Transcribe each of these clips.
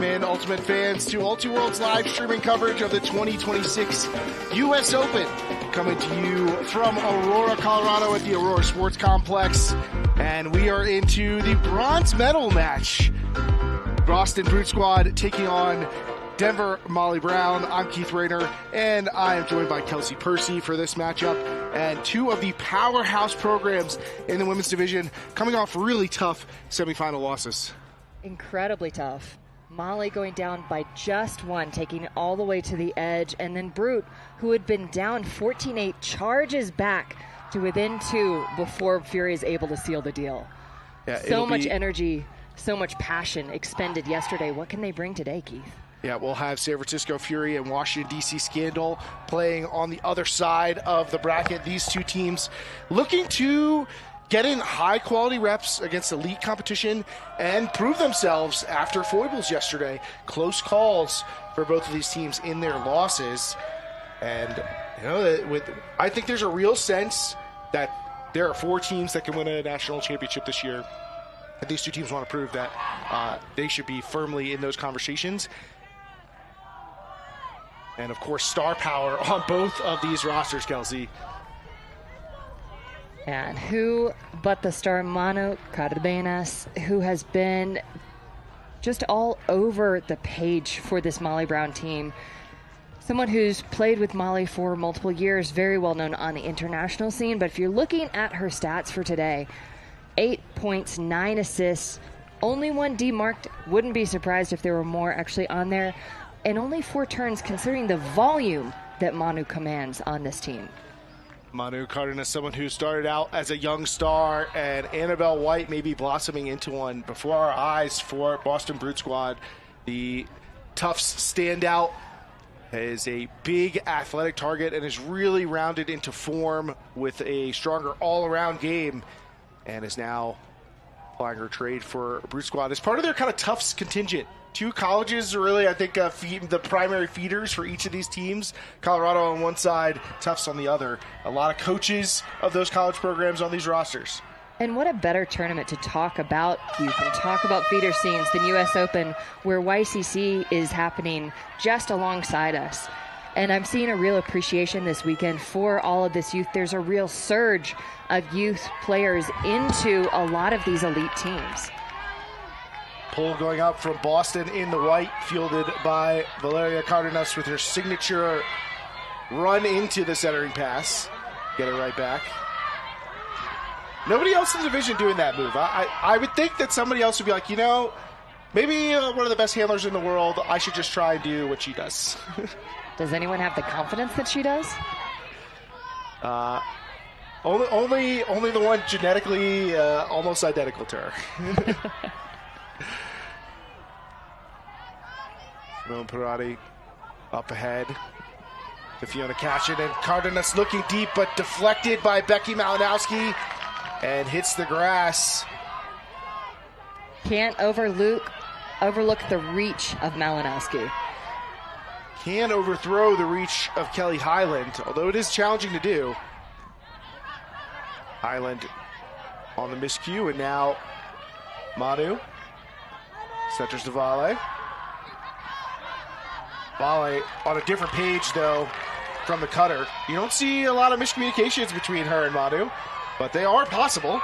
Welcome in, Ultimate fans, to Ultiworld's live streaming coverage of the 2026 U.S. Open. Coming to you from Aurora, Colorado at the Aurora Sports Complex. And we are into the bronze medal match. Boston Brute Squad taking on Denver Molly Brown. I'm Keith Rayner, and I am joined by Kelsey Percy for this matchup. And two of the powerhouse programs in the women's division coming off really tough semifinal losses. Incredibly tough. Molly going down by just one, taking it all the way to the edge. And then Brute, who had been down 14-8, charges back to within two before Fury is able to seal the deal. Yeah, so much energy, so much passion expended yesterday. What can they bring today, Keith? Yeah, we'll have San Francisco Fury and Washington, D.C. Scandal playing on the other side of the bracket. These two teams looking to get in high-quality reps against elite competition and prove themselves after foibles yesterday. Close calls for both of these teams in their losses. And, you know, I think there's a real sense that there are four teams that can win a national championship this year. And these two teams want to prove that they should be firmly in those conversations. And, of course, star power on both of these rosters, Kelsey. And who but the star Manu Cardenas, who has been just all over the page for this Molly Brown team. Someone who's played with Molly for multiple years, very well known on the international scene. But if you're looking at her stats for today, 8 points, 9 assists, only one demarked. Wouldn't be surprised if there were more actually on there. And only 4 turns, considering the volume that Manu commands on this team. Manu Cardenas, someone who started out as a young star, and Annabelle White may be blossoming into one before our eyes for Boston Brute Squad. The Tufts standout is a big athletic target and is really rounded into form with a stronger all-around game, and is now applying her trade for Brute Squad as part of their kind of Tufts contingent. Two colleges are really, I think, the primary feeders for each of these teams. Colorado on one side, Tufts on the other. A lot of coaches of those college programs on these rosters. And what a better tournament to talk about youth and talk about feeder scenes than U.S. Open, where YCC is happening just alongside us. And I'm seeing a real appreciation this weekend for all of this youth. There's a real surge of youth players into a lot of these elite teams. Pull going up from Boston in the white, fielded by Valeria Cardenas with her signature run into the centering pass. Get it right back. Nobody else in the division doing that move. I would think that somebody else would be like, you know, maybe one of the best handlers in the world, I should just try and do what she does. Does anyone have the confidence that she does? Only the one genetically almost identical to her. Simone Parati up ahead to Fiona Cashin, and Cardenas looking deep but deflected by Becky Malinowski and hits the grass. Can't overlook the reach of Malinowski. Can overthrow the reach of Kelly Highland, although it is challenging to do. Highland on the miscue, and now Manu centers to Vale. Vale on a different page, though, from the cutter. You don't see a lot of miscommunications between her and Manu, but they are possible.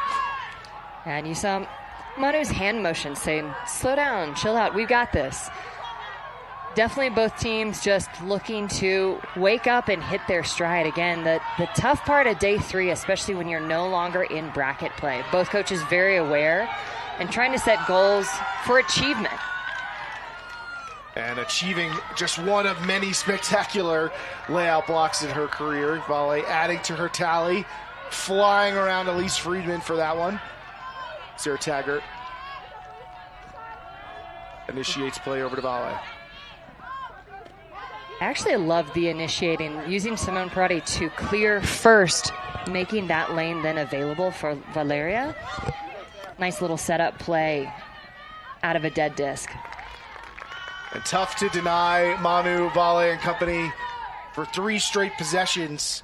And you saw Manu's hand motion saying, slow down, chill out, we've got this. Definitely both teams just looking to wake up and hit their stride again. The tough part of day 3, especially when you're no longer in bracket play. Both coaches very aware and trying to set goals for achievement. And achieving just one of many spectacular layout blocks in her career. Vale adding to her tally, flying around Elise Friedman for that one. Sarah Taggart initiates play over to Vale. Actually, I love the initiating, using Simone Parati to clear first, making that lane then available for Valeria. Nice little setup play out of a dead disc. And tough to deny Manu, Vale, and company for 3 straight possessions.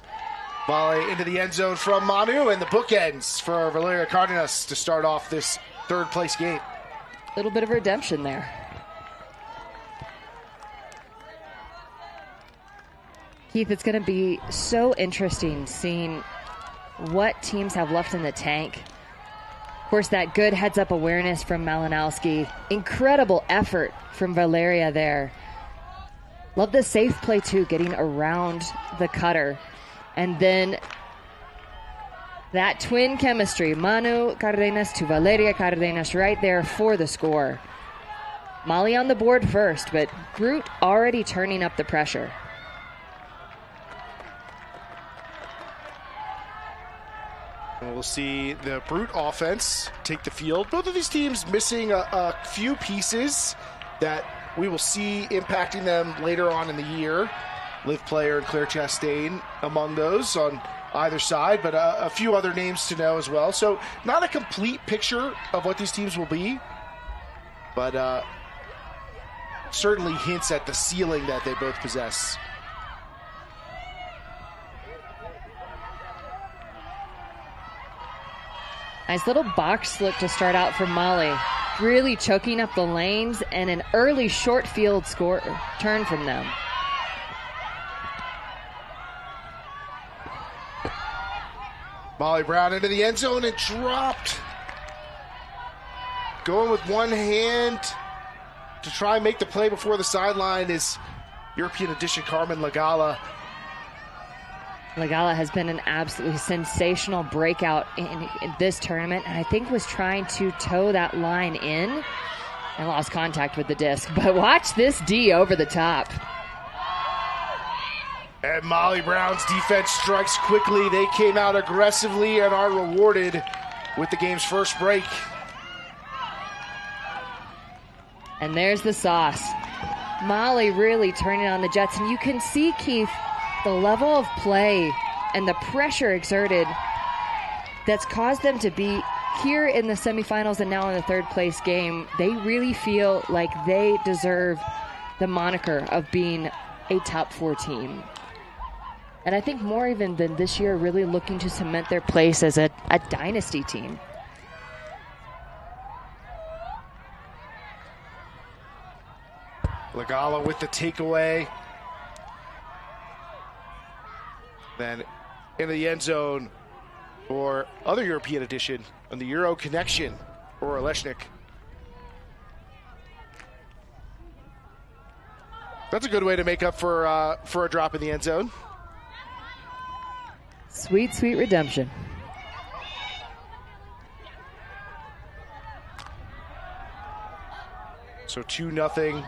Volley into the end zone from Manu, and the bookends for Valeria Cardenas to start off this third place game. A little bit of redemption there. Keith, it's going to be so interesting seeing what teams have left in the tank. Of course, that good heads-up awareness from Malinowski. Incredible effort from Valeria there. Love the safe play, too, getting around the cutter. And then that twin chemistry, Manu Cardenas to Valeria Cardenas right there for the score. Molly on the board first, but Brute already turning up the pressure. We'll see the Brute offense take the field. Both of these teams missing a few pieces that we will see impacting them later on in the year. Liv Player and Claire Chastain among those on either side, but a few other names to know as well. So not a complete picture of what these teams will be, but certainly hints at the ceiling that they both possess. Nice little box look to start out for Molly. Really choking up the lanes and an early short field score turn from them. Molly Brown into the end zone and dropped. Going with one hand to try and make the play before the sideline is European edition Carmen Lagala. Lagala has been an absolutely sensational breakout in this tournament, and I think was trying to toe that line in and lost contact with the disc. But watch this D over the top. And Molly Brown's defense strikes quickly. They came out aggressively and are rewarded with the game's first break. And there's the sauce. Molly really turning on the Jets, and you can see, Keith, the level of play and the pressure exerted that's caused them to be here in the semifinals and now in the third place game. They really feel like they deserve the moniker of being a top 4 team. And I think more even than this year, really looking to cement their place as a dynasty team. Lagala with the takeaway. Then into the end zone for other European edition on the Euro connection, Aurora Leshnik. That's a good way to make up for a drop in the end zone. Sweet, sweet redemption. So 2-0.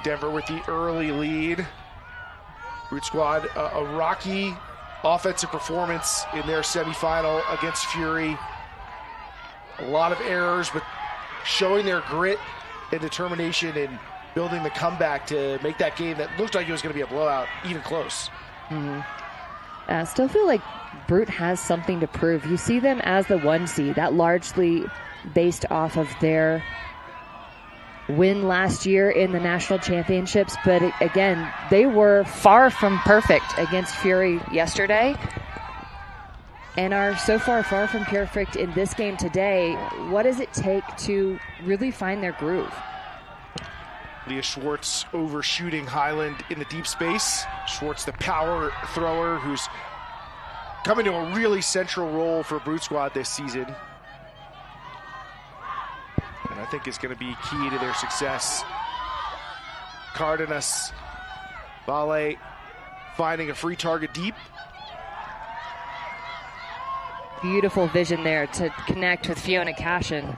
Denver with the early lead. Brute Squad, a rocky offensive performance in their semifinal against Fury. A lot of errors, but showing their grit and determination in building the comeback to make that game that looked like it was going to be a blowout, even close. Mm-hmm. I still feel like Brute has something to prove. You see them as the 1 seed, that largely based off of their win last year in the national championships, but again, they were far from perfect against Fury yesterday and are so far from perfect in this game today. What does it take to really find their groove? Leah Schwartz overshooting Highland in the deep space. Schwartz, the power thrower, who's coming to a really central role for Brute Squad this season. And I think is going to be key to their success. Cardenas, Vale finding a free target deep. Beautiful vision there to connect with Fiona Cashin.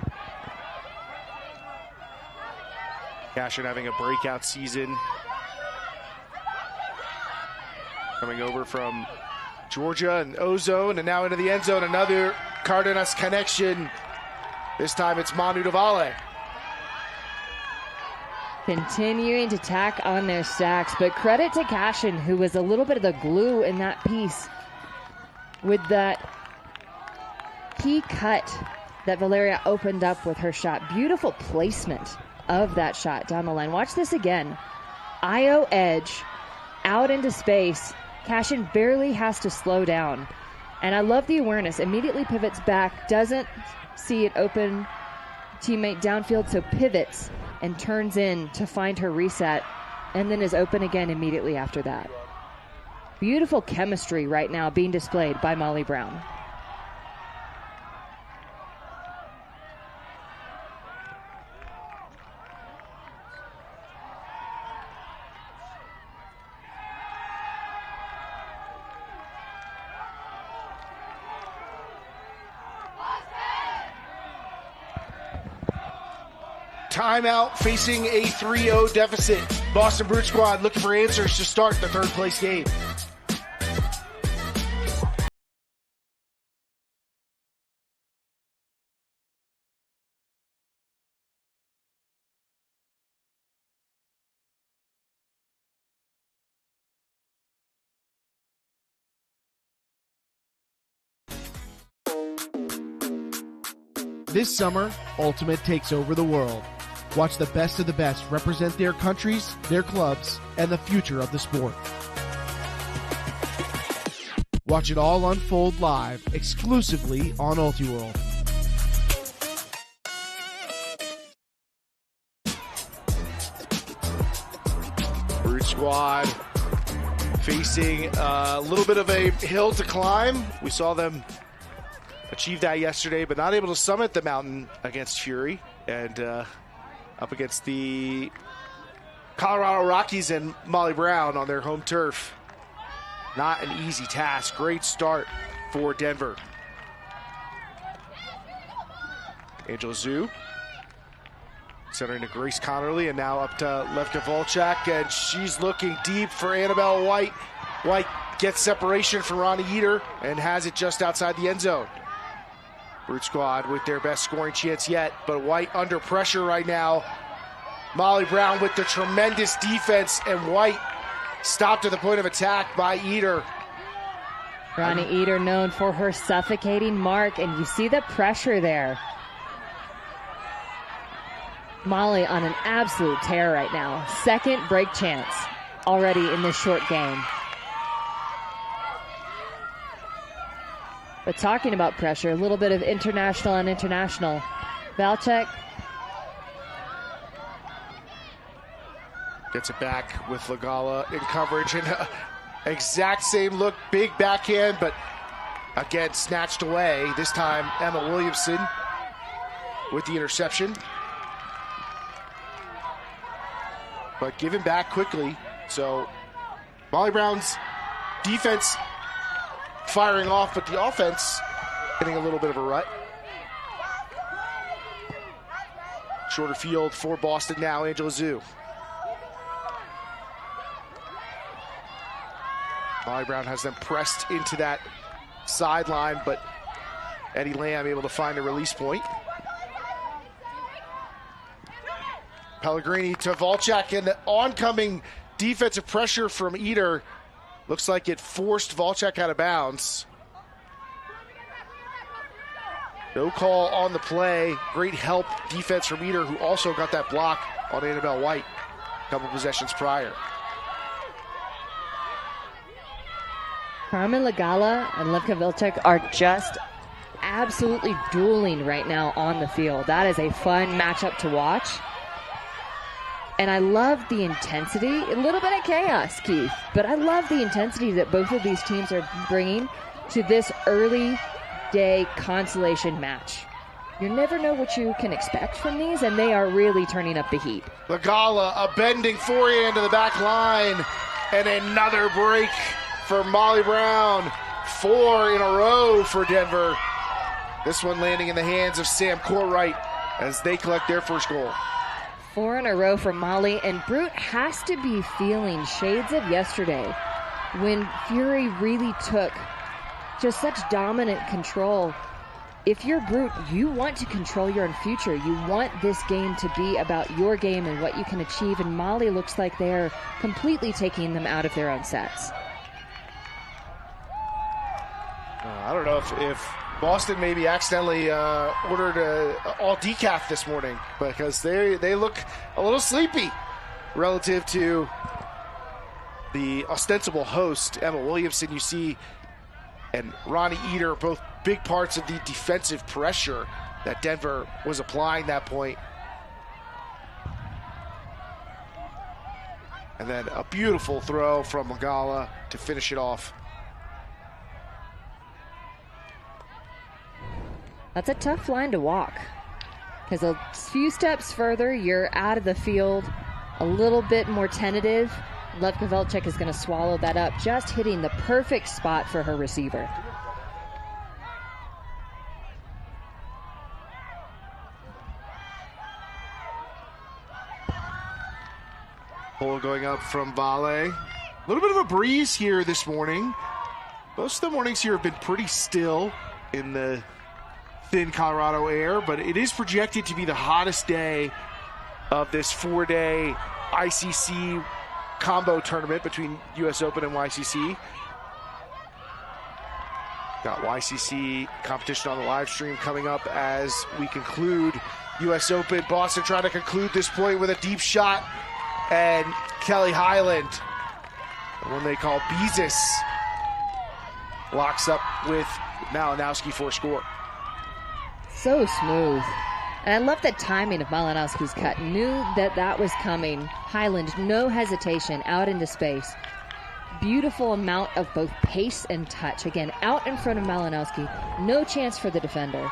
Cashin having a breakout season. Coming over from Georgia and Ozone, and now into the end zone. Another Cardenas connection. This time it's Manu Davale. Continuing to tack on their stacks, but credit to Cashin, who was a little bit of the glue in that piece with that key cut that Valeria opened up with her shot. Beautiful placement of that shot down the line. Watch this again. IO edge out into space. Cashin barely has to slow down. And I love the awareness. Immediately pivots back, doesn't see an open teammate downfield, so pivots and turns in to find her reset, and then is open again immediately after that. Beautiful chemistry right now being displayed by Molly Brown. Timeout, facing a 3-0 deficit. Boston Brute Squad looking for answers to start the third place game. This summer, Ultimate takes over the world. Watch the best of the best represent their countries, their clubs, and the future of the sport. Watch it all unfold live, exclusively on Ultiworld. Brute Squad facing a little bit of a hill to climb. We saw them achieve that yesterday, but not able to summit the mountain against Fury. And up against the Colorado Rockies and Molly Brown on their home turf. Not an easy task. Great start for Denver. Angela Zhu centering to Grace Connerly, and now up to Levka Volchak, and she's looking deep for Annabelle White. White gets separation from Ronnie Eater and has it just outside the end zone. Brute Squad with their best scoring chance yet, but White under pressure right now. Molly Brown with the tremendous defense, and White stopped at the point of attack by Eater. Ronnie Eater known for her suffocating mark, and you see the pressure there. Molly on an absolute tear right now. Second break chance already in this short game. But talking about pressure, a little bit of international on international. Valchek gets it back with Lagala in coverage, and exact same look, big backhand, but again snatched away. This time Emma Williamson with the interception, but given back quickly. So Molly Brown's defense firing off, but the offense hitting a little bit of a rut. Shorter field for Boston now, Angela Zhu. Molly Brown has them pressed into that sideline, but Eddie Lamb able to find a release point. Pellegrini to Volchak, and the oncoming defensive pressure from Eater looks like it forced Volchak out of bounds. No call on the play. Great help defense from Eater, who also got that block on Annabelle White a couple possessions prior. Carmen Lagala and Levka Vilcek are just absolutely dueling right now on the field. That is a fun matchup to watch. And I love the intensity, a little bit of chaos, Keith, but I love the intensity that both of these teams are bringing to this early day consolation match. You never know what you can expect from these, and they are really turning up the heat. Lagala, a bending forehand to the back line, and another break for Molly Brown. 4 in a row for Denver. This one landing in the hands of Sam Corwright as they collect their first goal. 4 in a row for Molly, and Brute has to be feeling shades of yesterday when Fury really took just such dominant control. If you're Brute, you want to control your own future. You want this game to be about your game and what you can achieve, and Molly looks like they're completely taking them out of their own sets. I don't know if Boston maybe accidentally ordered all decaf this morning, because they look a little sleepy relative to the ostensible host, Emma Williamson. You see, and Ronnie Eater, both big parts of the defensive pressure that Denver was applying that point. And then a beautiful throw from Magala to finish it off. That's a tough line to walk, because a few steps further, you're out of the field, a little bit more tentative. Lev Kovalchuk is going to swallow that up, just hitting the perfect spot for her receiver. Pull going up from Vale. A little bit of a breeze here this morning. Most of the mornings here have been pretty still in the thin Colorado air, but it is projected to be the hottest day of this 4-day ICC combo tournament between US Open and YCC. Got YCC competition on the live stream coming up as we conclude US Open. Boston trying to conclude this point with a deep shot, and Kelly Highland, the one they call Beezus, locks up with Malinowski for a score. So smooth. And I love the timing of Malinowski's cut. Knew that that was coming. Highland, no hesitation, out into space. Beautiful amount of both pace and touch. Again, out in front of Malinowski. No chance for the defender.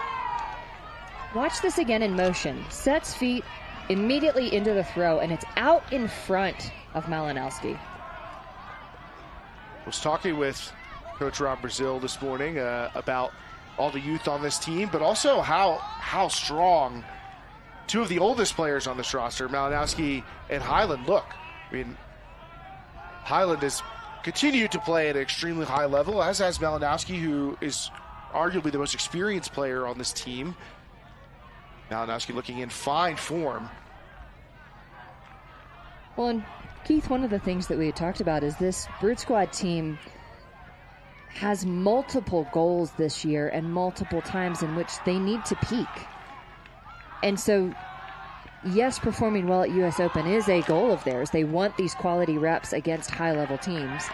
Watch this again in motion. Sets feet immediately into the throw, and it's out in front of Malinowski. Was talking with Coach Rob Brazil this morning about all the youth on this team, but also how strong two of the oldest players on this roster, Malinowski and Highland, look. I mean, Highland has continued to play at an extremely high level, as has Malinowski, who is arguably the most experienced player on this team. Malinowski looking in fine form. Well, and Keith, one of the things that we had talked about is this Brute Squad team has multiple goals this year and multiple times in which they need to peak. And so, yes, performing well at US Open is a goal of theirs. They want these quality reps against high-level teams.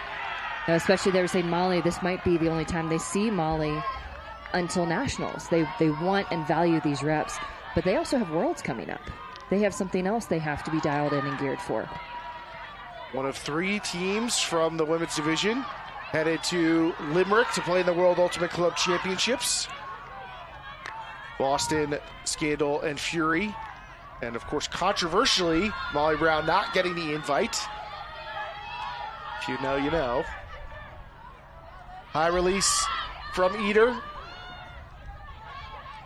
Now, especially they were saying Molly, this might be the only time they see Molly until nationals. They want and value these reps, but they also have Worlds coming up. They have something else they have to be dialed in and geared for. One of three teams from the women's division headed to Limerick to play in the World Ultimate Club Championships. Boston, Scandal, and Fury. And of course, controversially, Molly Brown not getting the invite. If you know, you know. High release from Eder.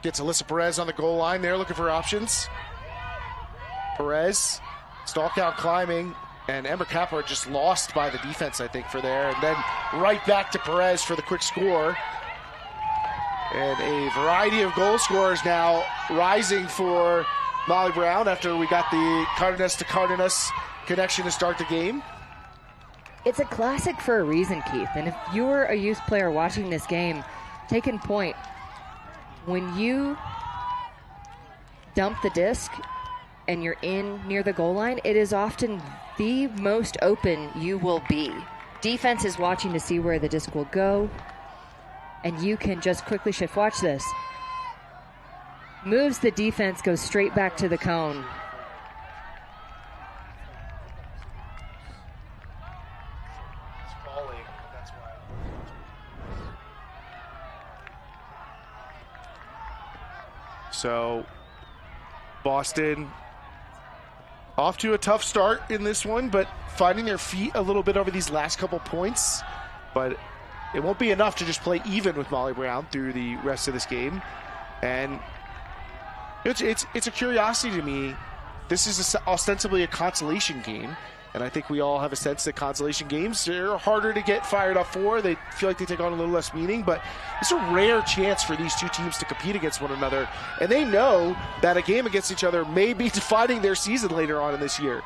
Gets Alyssa Perez on the goal line there, looking for options. Perez, stalk out climbing, and Ember Kappa just lost by the defense, I think, for there. And then right back to Perez for the quick score. And a variety of goal scorers now rising for Molly Brown after we got the Cardenas to Cardenas connection to start the game. It's a classic for a reason, Keith. And if you're a youth player watching this game, taking point, when you dump the disc and you're in near the goal line, it is often the most open you will be. Defense is watching to see where the disc will go, and you can just quickly shift. Watch this. Moves the defense, goes straight back to the cone. So, Boston off to a tough start in this one, but finding their feet a little bit over these last couple points. But it won't be enough to just play even with Molly Brown through the rest of this game. And it's a curiosity to me. This is ostensibly a consolation game. And I think we all have a sense that consolation games are harder to get fired up for. They feel like they take on a little less meaning, but it's a rare chance for these two teams to compete against one another. And they know that a game against each other may be defining their season later on in this year.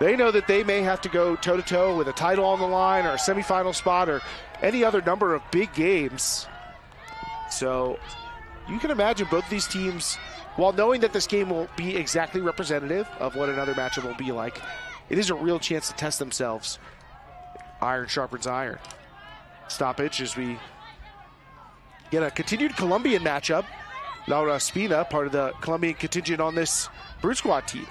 They know that they may have to go toe-to-toe with a title on the line or a semifinal spot or any other number of big games. So you can imagine both of these teams, while knowing that this game will be exactly representative of what another matchup will be like, it is a real chance to test themselves. Iron sharpens iron. Stoppage as we get a continued Colombian matchup. Laura Espina, part of the Colombian contingent on this Brute Squad team.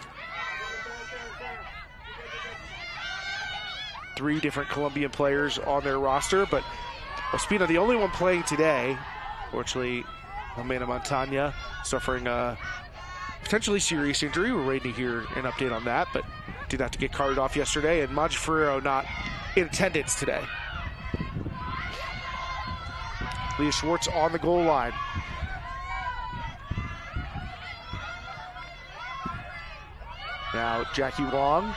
3 different Colombian players on their roster, but Ospina, the only one playing today. Fortunately, Almena Montaña suffering a potentially serious injury. We're waiting to hear an update on that, but did have to get carted off yesterday, and Mangiaferro not in attendance today. Leah Schwartz on the goal line. Now Jackie Wong,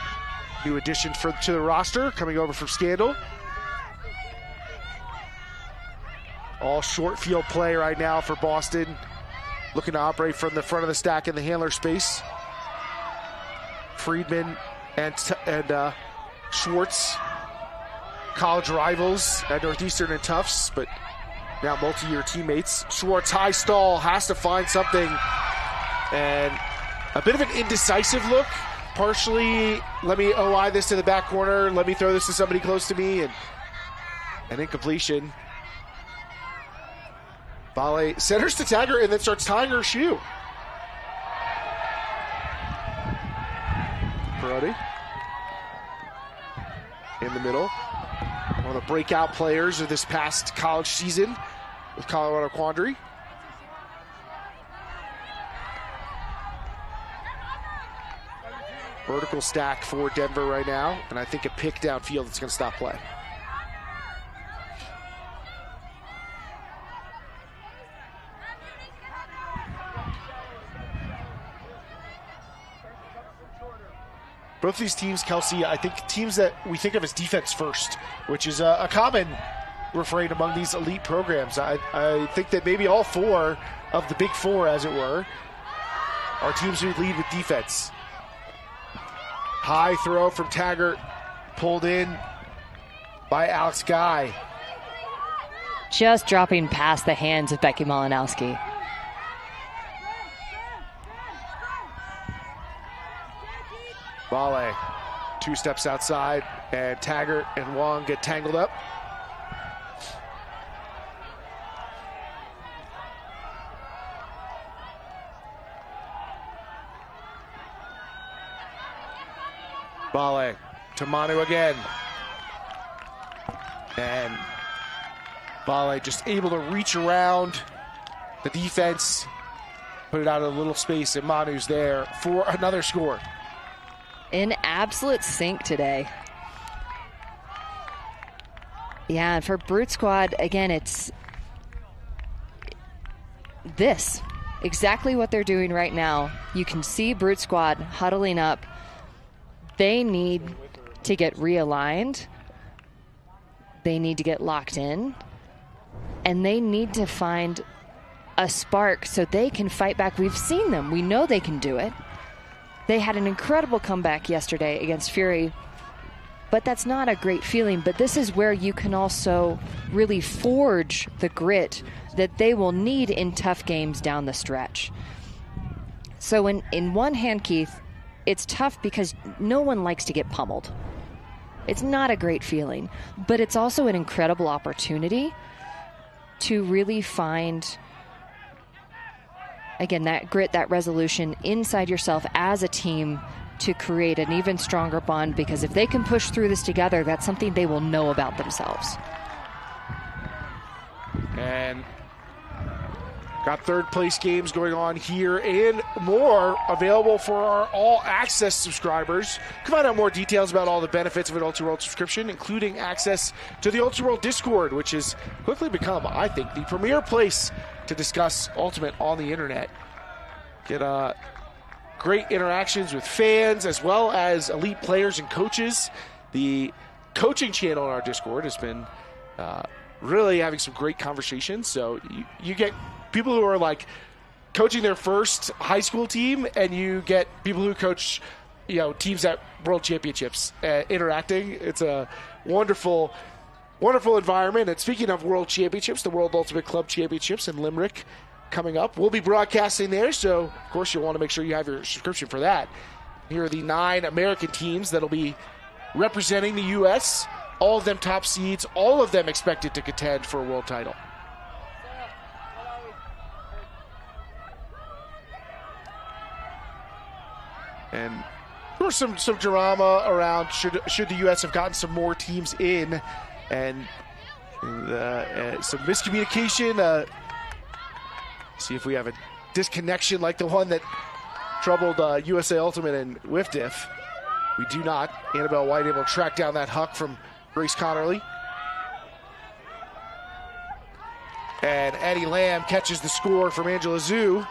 new addition to the roster, coming over from Scandal. All short field play right now for Boston, looking to operate from the front of the stack in the handler space. Friedman and Schwartz, college rivals at Northeastern and Tufts, but now multi-year teammates. Schwartz, high stall, has to find something, and a bit of an indecisive look. Partially, let me OI this to the back corner, let me throw this to somebody close to me, and an incompletion. Volley centers to tag her and then starts tying her shoe. Perotti in the middle. One of the breakout players of this past college season with Colorado Quandary. Vertical stack for Denver right now, and I think a pick downfield that's going to stop play. Both these teams, Kelsey, I think teams that we think of as defense first, which is a common refrain among these elite programs. I think that maybe all 4 of the big 4, as it were, are teams who lead with defense. High throw from Taggart, pulled in by Alex Guy. Just dropping past the hands of Becky Malinowski. Volley, 2 steps outside, and Taggart and Wong get tangled up. Volley to Manu again. And Volley just able to reach around the defense, put it out of a little space, and Manu's there for another score. In absolute sync today. Yeah, and for Brute Squad, again, it's this. Exactly what they're doing right now. You can see Brute Squad huddling up. They need to get realigned. They need to get locked in. And they need to find a spark so they can fight back. We've seen them. We know they can do it. They had an incredible comeback yesterday against Fury, but that's not a great feeling. But this is where you can also really forge the grit that they will need in tough games down the stretch. So in one hand, Keith, it's tough because no one likes to get pummeled. It's not a great feeling, but it's also an incredible opportunity to really find, again, that grit, that resolution inside yourself as a team to create an even stronger bond, because if they can push through this together, that's something they will know about themselves. And got 3rd place games going on here and more available for our All Access subscribers. You can find out more details about all the benefits of an Ultiworld subscription, including access to the Ultiworld Discord, which has quickly become, I think, the premier place to discuss Ultimate on the internet. Get great interactions with fans as well as elite players and coaches. The coaching channel on our Discord has been really having some great conversations. So you get people who are like coaching their first high school team, and you get people who coach, teams at World Championships interacting. It's a wonderful environment. And speaking of World Championships, the World Ultimate Club Championships in Limerick coming up. We'll be broadcasting there, so of course you'll want to make sure you have your subscription for that. Here are the 9 American teams that'll be representing the U.S., all of them top seeds, all of them expected to contend for a world title. And There was some drama around should the U.S. have gotten some more teams in, and some miscommunication. See if we have a disconnection like the one that troubled USA Ultimate and WIFDIF. We do not. Annabelle White able to track down that huck from Grace Connerly. And Eddie Lamb catches the score from Angela Zhu.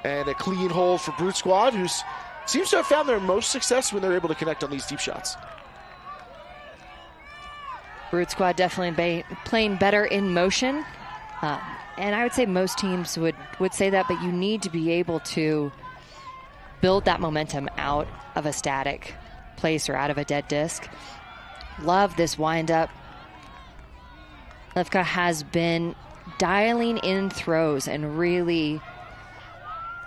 And a clean hold for Brute Squad, who seems to have found their most success when they're able to connect on these deep shots. Brute Squad definitely playing better in motion. And I would say most teams would say that, but you need to be able to build that momentum out of a static place or out of a dead disc. Love this wind-up. Levka has been dialing in throws and really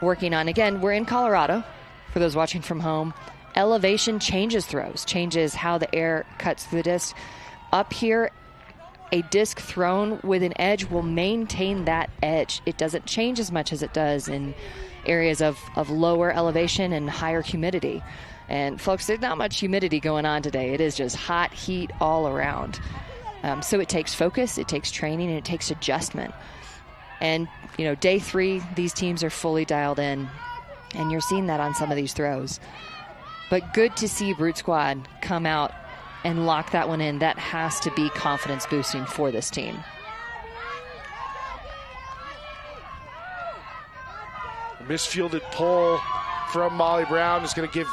working on, again, we're in Colorado, for those watching from home. Elevation changes throws, changes how the air cuts through the disc. Up here, a disc thrown with an edge will maintain that edge. It doesn't change as much as it does in areas of lower elevation and higher humidity. And folks, there's not much humidity going on today. It is just hot heat all around. So it takes focus, it takes training, and it takes adjustment. And, day 3, these teams are fully dialed in, and you're seeing that on some of these throws. But good to see Brute Squad come out and lock that one in. That has to be confidence boosting for this team. Misfielded pull from Molly Brown is going to give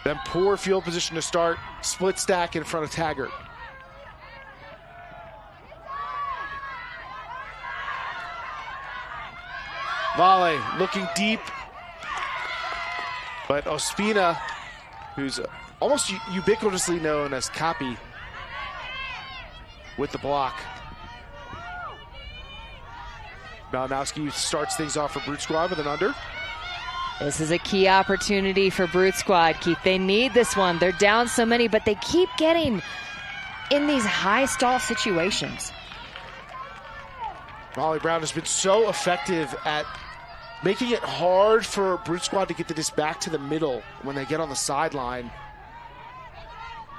them poor field position to start. Split stack in front of Taggart. Volley looking deep, but Ospina, who's almost ubiquitously known as Copy, with the block. Malinowski starts things off for Brute Squad with an under. This is a key opportunity for Brute Squad, Keith. They need this one. They're down so many, but they keep getting in these high stall situations. Molly Brown has been so effective at making it hard for Brute Squad to get the disc back to the middle when they get on the sideline.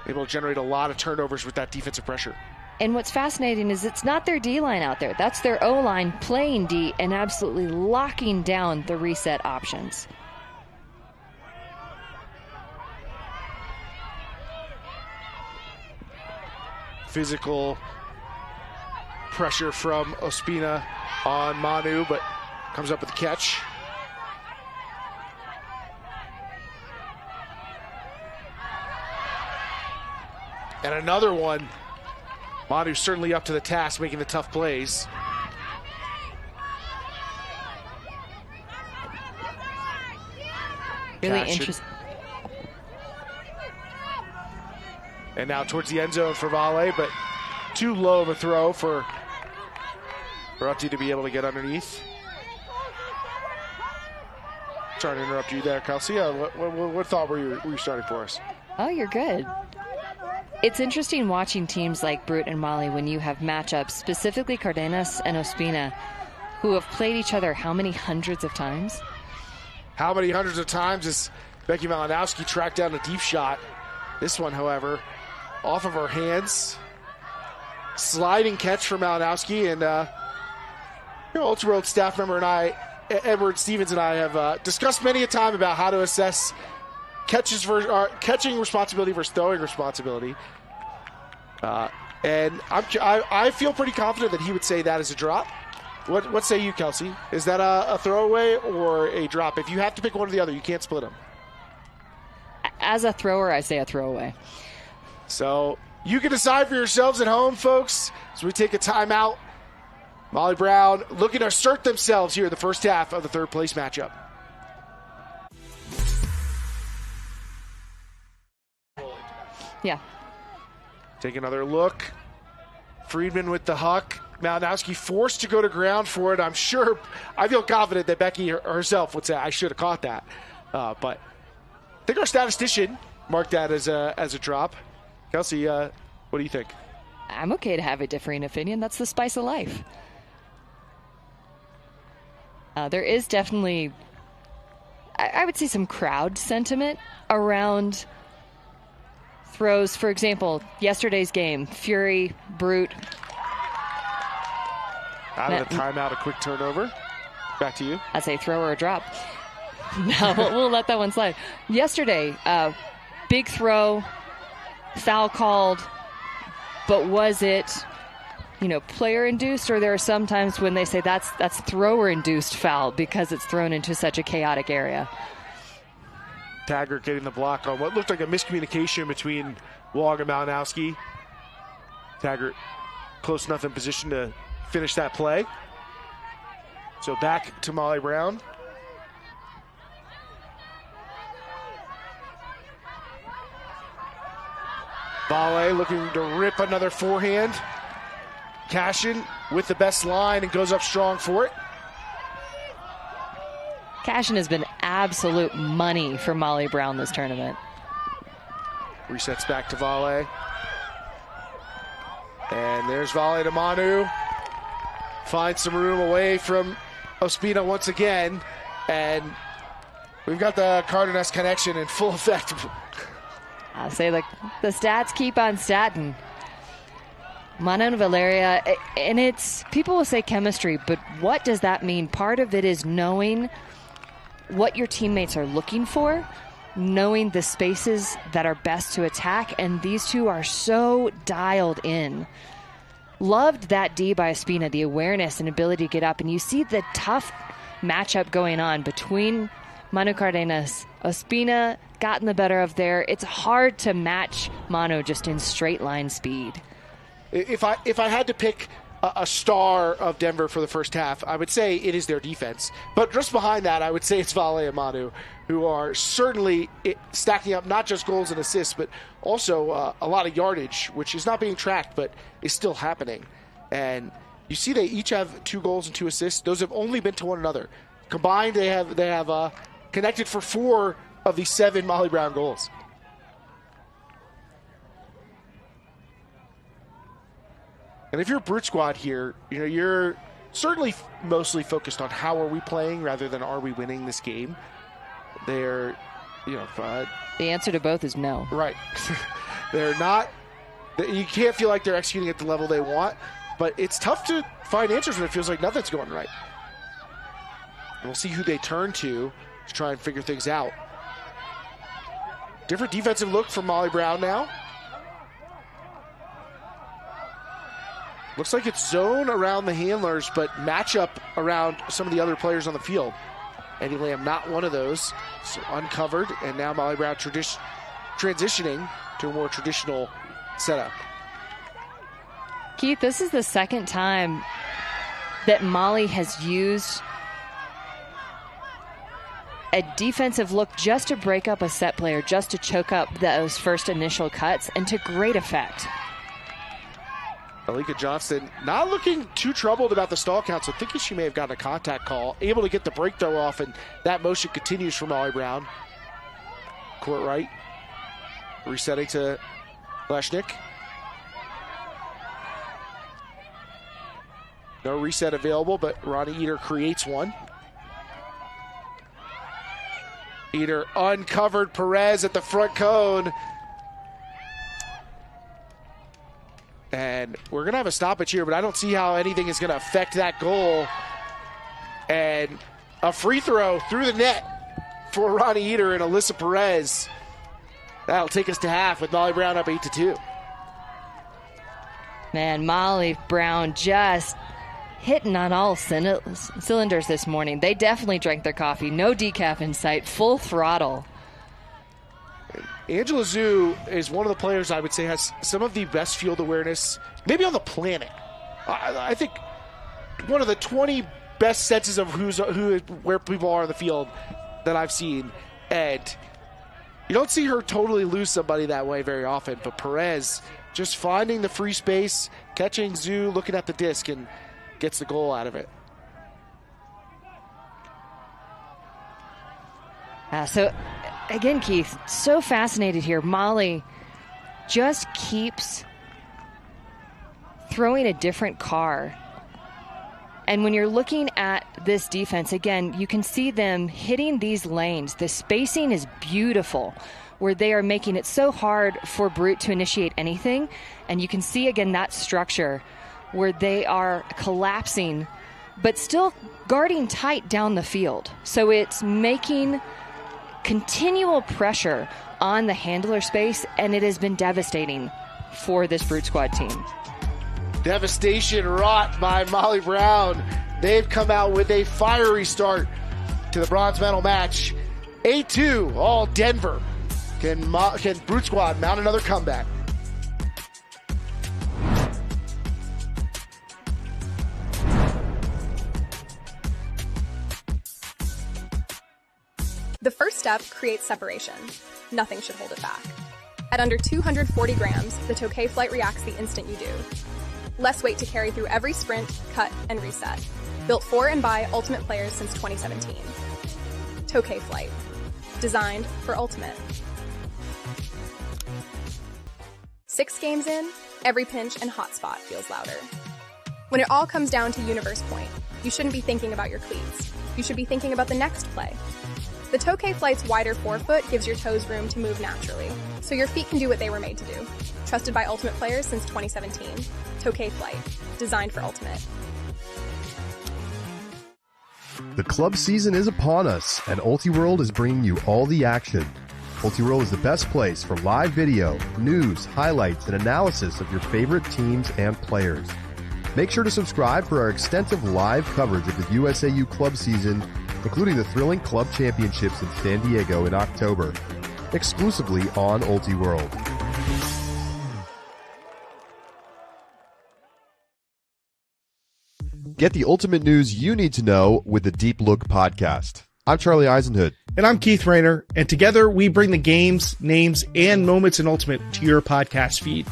Able to generate a lot of turnovers with that defensive pressure. And what's fascinating is it's not their D-line out there. That's their O-line playing D and absolutely locking down the reset options. Physical pressure from Ospina on Manu, but comes up with the catch. And another one. Manu certainly up to the task, making the tough plays. Really interesting. And now towards the end zone for Vale, but too low of a throw for Rutti to be able to get underneath. Sorry to interrupt you there, Kelsey. What thought were you starting for us? Oh, you're good. It's interesting watching teams like Brute and Molly when you have matchups, specifically Cardenas and Ospina, who have played each other how many hundreds of times? How many hundreds of times has Becky Malinowski tracked down a deep shot? This one, however, off of her hands. Sliding catch for Malinowski, and Ultiworld staff member and I, Edward Stevens and I, have discussed many a time about how to assess catching responsibility versus throwing responsibility. And I feel pretty confident that he would say that is a drop. What say you, Kelsey? Is that a throwaway or a drop? If you have to pick one or the other, you can't split them. As a thrower, I say a throwaway. So you can decide for yourselves at home, folks, as we take a timeout. Molly Brown looking to assert themselves here in the first half of the third place matchup. Yeah. Take another look. Friedman with the huck. Malinowski forced to go to ground for it. I feel confident that Becky herself would say, I should have caught that. But I think our statistician marked that as a drop. Kelsey, what do you think? I'm okay to have a differing opinion. That's the spice of life. There is definitely I would say some crowd sentiment around throws. For example, yesterday's game, Fury, Brute. Out of the timeout, a quick turnover. Back to you. I say throw or a drop. No, we'll let that one slide. Yesterday, big throw, foul called, but was it, player induced, or there are some times when they say that's thrower induced foul because it's thrown into such a chaotic area. Taggart getting the block on what looked like a miscommunication between Wong and Malinowski. Taggart close enough in position to finish that play. So back to Molly Brown. Vale looking to rip another forehand. Cashin with the best line and goes up strong for it. Cashin has been absolute money for Molly Brown this tournament. Resets back to Vale. And there's Vale to Manu. Finds some room away from Ospina once again. And we've got the Cardenas connection in full effect. I'll say the stats keep on statting. Manu and Valeria, and it's, people will say chemistry, but what does that mean? Part of it is knowing what your teammates are looking for, knowing the spaces that are best to attack, and these two are so dialed in. Loved that D by Ospina, the awareness and ability to get up, and you see the tough matchup going on between Manu Cardenas. Ospina gotten the better of there. It's hard to match Manu just in straight line speed. If I had to pick a star of Denver for the first half, I would say it is their defense. But just behind that, I would say it's Vale and Manu, who are certainly stacking up not just goals and assists, but also a lot of yardage, which is not being tracked, but is still happening. And you see they each have 2 goals and 2 assists. Those have only been to one another. Combined, they have connected for 4 of the 7 Molly Brown goals. And if you're Brute Squad here, you're certainly mostly focused on how are we playing rather than are we winning this game. They're, the answer to both is no. Right. They're not. You can't feel like they're executing at the level they want, but it's tough to find answers when it feels like nothing's going right. And we'll see who they turn to try and figure things out. Different defensive look from Molly Brown now. Looks like it's zone around the handlers, but matchup around some of the other players on the field. Eddie Lamb, not one of those. So uncovered, and now Molly Brown transitioning to a more traditional setup. Keith, this is the second time that Molly has used a defensive look just to break up a set player, just to choke up those first initial cuts, and to great effect. Alika Johnston not looking too troubled about the stall count, so thinking she may have gotten a contact call. Able to get the break throw off, and that motion continues for Molly Brown. Court right. Resetting to Leshnik. No reset available, but Ronnie Eater creates one. Eater uncovered Perez at the front cone. And we're going to have a stoppage here, but I don't see how anything is going to affect that goal. And a free throw through the net for Ronnie Eater and Alyssa Perez. That'll take us to half with Molly Brown up 8-2. Man, Molly Brown just hitting on all cylinders this morning. They definitely drank their coffee. No decaf in sight. Full throttle. Angela Zhu is one of the players I would say has some of the best field awareness, maybe on the planet. I think one of the 20 best senses of where people are on the field that I've seen. And you don't see her totally lose somebody that way very often. But Perez just finding the free space, catching Zhu, looking at the disc, and gets the goal out of it. So, again, Keith, so fascinated here. Molly just keeps throwing a different car And when you're looking at this defense, again, you can see them hitting these lanes. The spacing is beautiful, where they are making it so hard for Brute to initiate anything. And you can see, again, that structure where they are collapsing, but still guarding tight down the field. So it's making continual pressure on the handler space, and it has been devastating for this Brute Squad team. Devastation wrought by Molly Brown. They've come out with a fiery start to the bronze medal match. 8-2, all Denver. Can Brute Squad mount another comeback? The first step creates separation. Nothing should hold it back. At under 240 grams, the Tokay Flight reacts the instant you do. Less weight to carry through every sprint, cut, and reset. Built for and by Ultimate players since 2017. Tokay Flight. Designed for Ultimate. 6 games in, every pinch and hotspot feels louder. When it all comes down to universe point, you shouldn't be thinking about your cleats. You should be thinking about the next play. The Tokay Flight's wider forefoot gives your toes room to move naturally, so your feet can do what they were made to do. Trusted by Ultimate players since 2017. Tokay Flight. Designed for Ultimate. The club season is upon us, and Ultiworld is bringing you all the action. Ultiworld is the best place for live video, news, highlights, and analysis of your favorite teams and players. Make sure to subscribe for our extensive live coverage of the USAU club season, including the thrilling club championships in San Diego in October, exclusively on Ultiworld. Get the ultimate news you need to know with the Deep Look podcast. I'm Charlie Eisenhood. And I'm Keith Rayner, and together we bring the games, names, and moments in Ultimate to your podcast feed.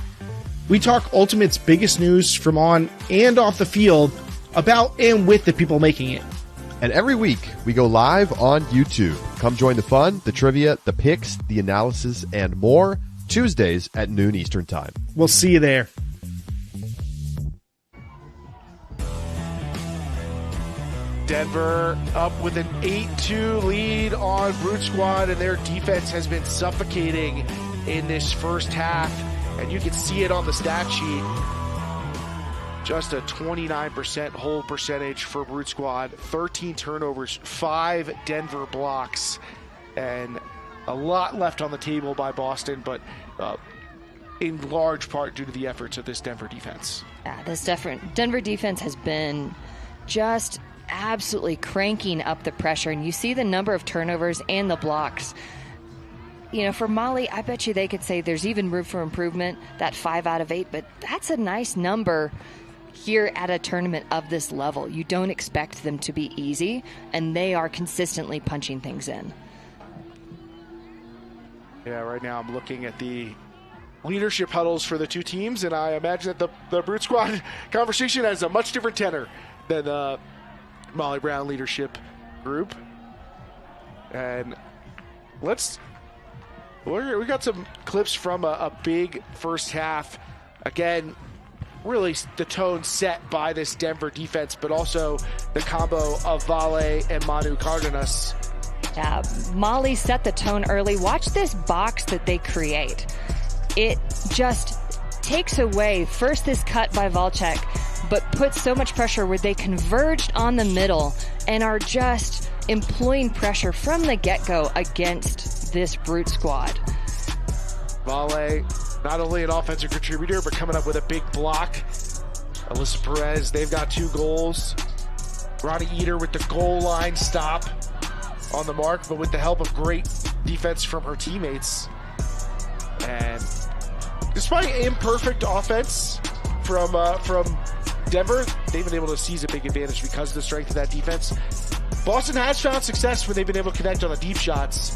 We talk Ultimate's biggest news from on and off the field about and with the people making it. And every week, we go live on YouTube. Come join the fun, the trivia, the picks, the analysis, and more, Tuesdays at noon Eastern Time. We'll see you there. Denver up with an 8-2 lead on Brute Squad, and their defense has been suffocating in this first half, and you can see it on the stat sheet. Just a 29% hold percentage for Brute Squad, 13 turnovers, 5 Denver blocks, and a lot left on the table by Boston, but in large part due to the efforts of this Denver defense. Yeah, this Denver defense has been just absolutely cranking up the pressure, and you see the number of turnovers and the blocks. You know, for Molly, I bet you they could say there's even room for improvement, that 5 out of 8, but that's a nice number here at a tournament of this level. You don't expect them to be easy, and they are consistently punching things in. Yeah, right now I'm looking at the leadership huddles for the two teams, and I imagine that the Brute Squad conversation has a much different tenor than the Molly Brown leadership group. And we got some clips from a big first half. Again, really the tone set by this Denver defense, but also the combo of Vale and Manu Cardenas. Yeah, Molly set the tone early. Watch this box that they create. It just takes away first this cut by Valchek, but puts so much pressure where they converged on the middle and are just employing pressure from the get-go against this Brute Squad. Vale, not only an offensive contributor, but coming up with a big block. Alyssa Perez, they've got 2 goals. Ronnie Eater with the goal line stop on the mark, but with the help of great defense from her teammates. And despite imperfect offense from Denver, they've been able to seize a big advantage because of the strength of that defense. Boston has found success when they've been able to connect on the deep shots,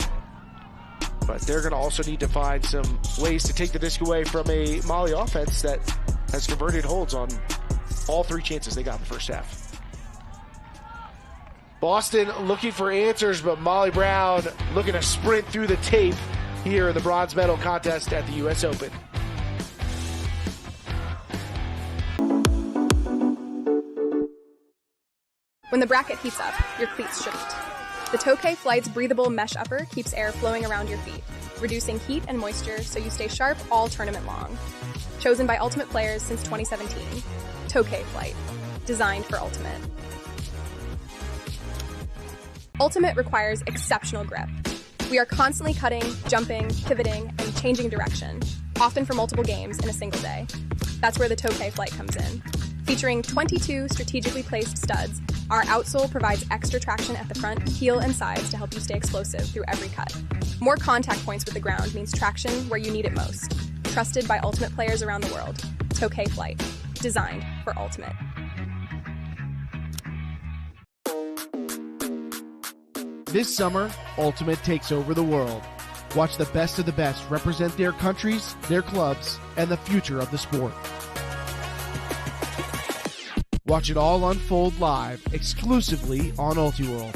but they're going to also need to find some ways to take the disc away from a Molly offense that has converted holds on all 3 chances they got in the first half. Boston looking for answers, but Molly Brown looking to sprint through the tape here in the bronze medal contest at the U.S. Open. When the bracket heats up, your cleats shouldn't. The Tokay Flight's breathable mesh upper keeps air flowing around your feet, reducing heat and moisture so you stay sharp all tournament long. Chosen by Ultimate players since 2017, Tokay Flight, designed for Ultimate. Ultimate requires exceptional grip. We are constantly cutting, jumping, pivoting, and changing direction, often for multiple games in a single day. That's where the Tokay Flight comes in. Featuring 22 strategically placed studs, our outsole provides extra traction at the front, heel, and sides to help you stay explosive through every cut. More contact points with the ground means traction where you need it most. Trusted by Ultimate players around the world, Tokay Flight, designed for Ultimate. This summer, Ultimate takes over the world. Watch the best of the best represent their countries, their clubs, and the future of the sport. Watch it all unfold live, exclusively on Ultiworld.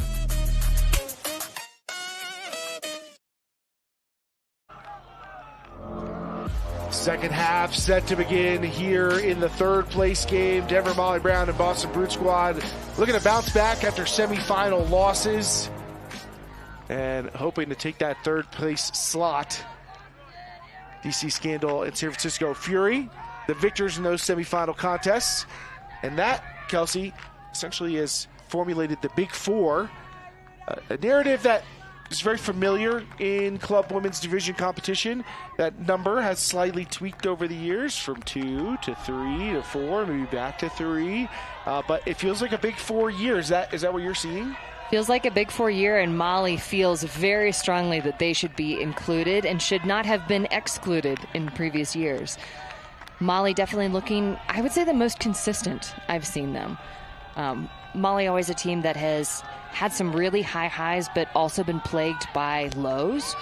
Second half set to begin here in the third place game. Denver Molly Brown and Boston Brute Squad looking to bounce back after semifinal losses and hoping to take that third place slot. DC Scandal and San Francisco Fury, the victors in those semifinal contests. And that, Kelsey, essentially has formulated the Big Four, a narrative that is very familiar in club women's division competition. That number has slightly tweaked over the years from 2 to 3 to 4, maybe back to 3. But it feels like a Big 4 year. Is that what you're seeing? Feels like a Big 4 year, and Molly feels very strongly that they should be included and should not have been excluded in previous years. Molly definitely looking, I would say, the most consistent I've seen them. Molly always a team that has had some really high highs, but also been plagued by lows.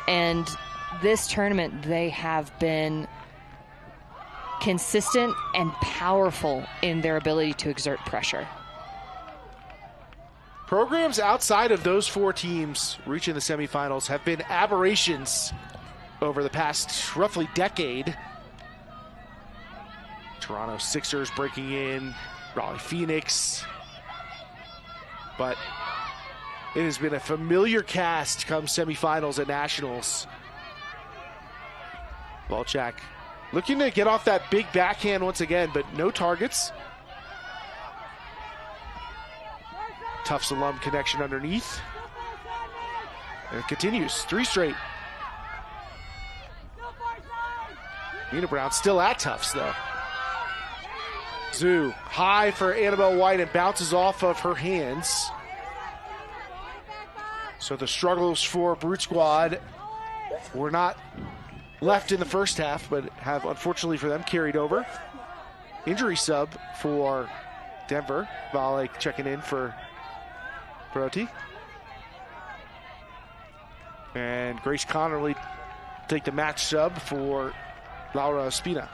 And this tournament, they have been consistent and powerful in their ability to exert pressure. Programs outside of those 4 teams reaching the semifinals have been aberrations over the past roughly decade. Toronto Sixers breaking in, Raleigh Phoenix. But it has been a familiar cast come semifinals at Nationals. Volchak looking to get off that big backhand once again, but no targets. Tufts alum connection underneath. And it continues, 3 straight. Nina Brown still at Tufts though. Zoo high for Annabelle White and bounces off of her hands. So the struggles for Brute Squad were not left in the first half, but have, unfortunately for them, carried over. Injury sub for Denver. Vale checking in for Brody. And Grace Connerly take the match sub for Laura Espina.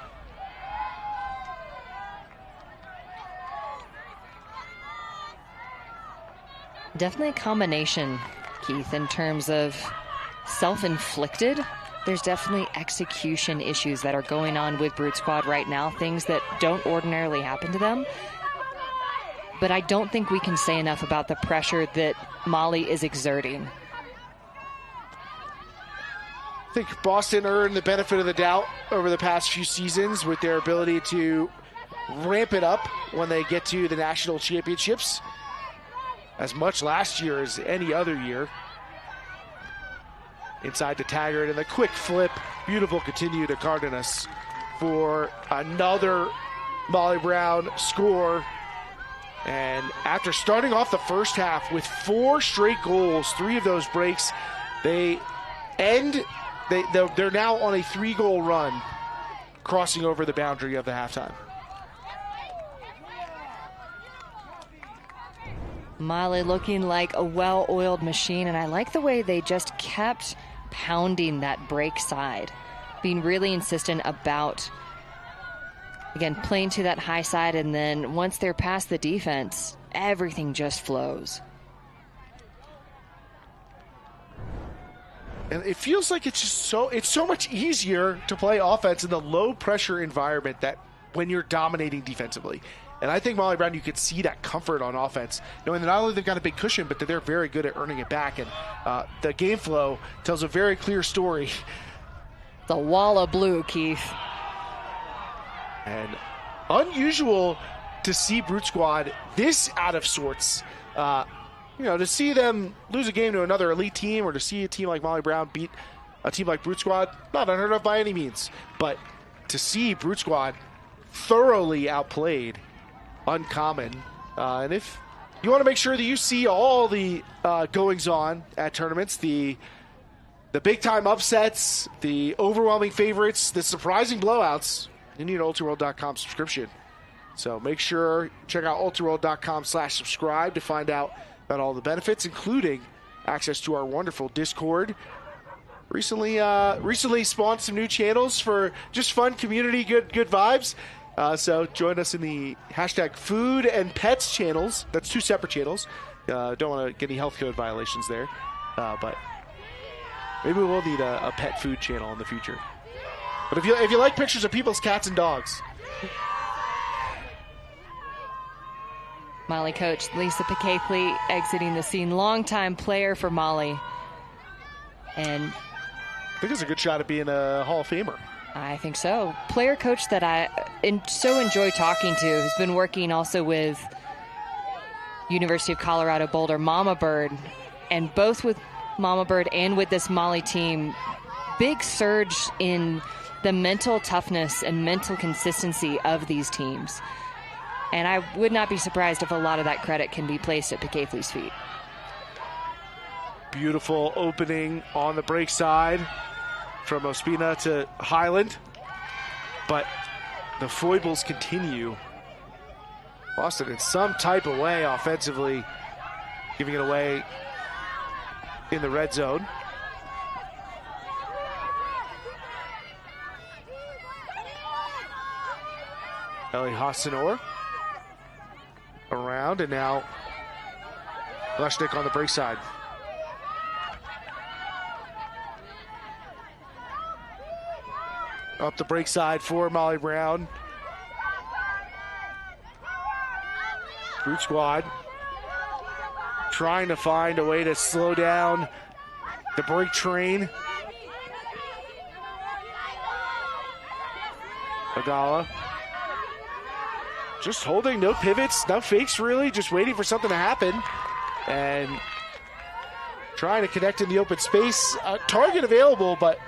Definitely a combination, Keith, in terms of self-inflicted. There's definitely execution issues that are going on with Brute Squad right now, things that don't ordinarily happen to them. But I don't think we can say enough about the pressure that Molly is exerting. I think Boston earned the benefit of the doubt over the past few seasons with their ability to ramp it up when they get to the national championships. As much last year as any other year. Inside to Taggart and the quick flip. Beautiful continue to Cardenas for another Molly Brown score. And after starting off the first half with 4 straight goals, 3 of those breaks, they're now on a 3-goal run, crossing over the boundary of the halftime. Molly looking like a well-oiled machine, and I like the way they just kept pounding that break side, being really insistent about, again, playing to that high side, and then once they're past the defense, everything just flows. And it feels like it's so much easier to play offense in the low-pressure environment that when you're dominating defensively. And I think Molly Brown, you could see that comfort on offense, knowing that not only they've got a big cushion, but that they're very good at earning it back. And the game flow tells a very clear story. The wall of blue, Keith. And unusual to see Brute Squad this out of sorts. To see them lose a game to another elite team, or to see a team like Molly Brown beat a team like Brute Squad, not unheard of by any means. But to see Brute Squad thoroughly outplayed, uncommon. And if you want to make sure that you see all the goings-on at tournaments, the big-time upsets, the overwhelming favorites, the surprising blowouts, you need an Ultiworld.com subscription. So make sure, check out Ultiworld.com/subscribe to find out about all the benefits, including access to our wonderful Discord. Recently spawned some new channels for just fun community, good vibes. So join us in the #food and pets channels. That's 2 separate channels. Don't want to get any health code violations there. But maybe we'll need a pet food channel in the future. But if you like pictures of people's cats and dogs. Molly coach Lisa Piquet exiting the scene. Longtime player for Molly. And I think it's a good shot at being a Hall of Famer. I think so. Player coach that I so enjoy talking to, who's been working also with University of Colorado Boulder, Mama Bird, and both with Mama Bird and with this Molly team, big surge in the mental toughness and mental consistency of these teams. And I would not be surprised if a lot of that credit can be placed at Piquet's feet. Beautiful opening on the break side from Ospina to Highland. But the foibles continue. Boston in some type of way offensively, giving it away in the red zone. Ellie Hassanor around, and now Leshnik on the break side. Up the break side for Molly Brown. Brute Squad trying to find a way to slow down the break train. Agala just holding, no pivots, no fakes really, just waiting for something to happen. And trying to connect in the open space. Target available, but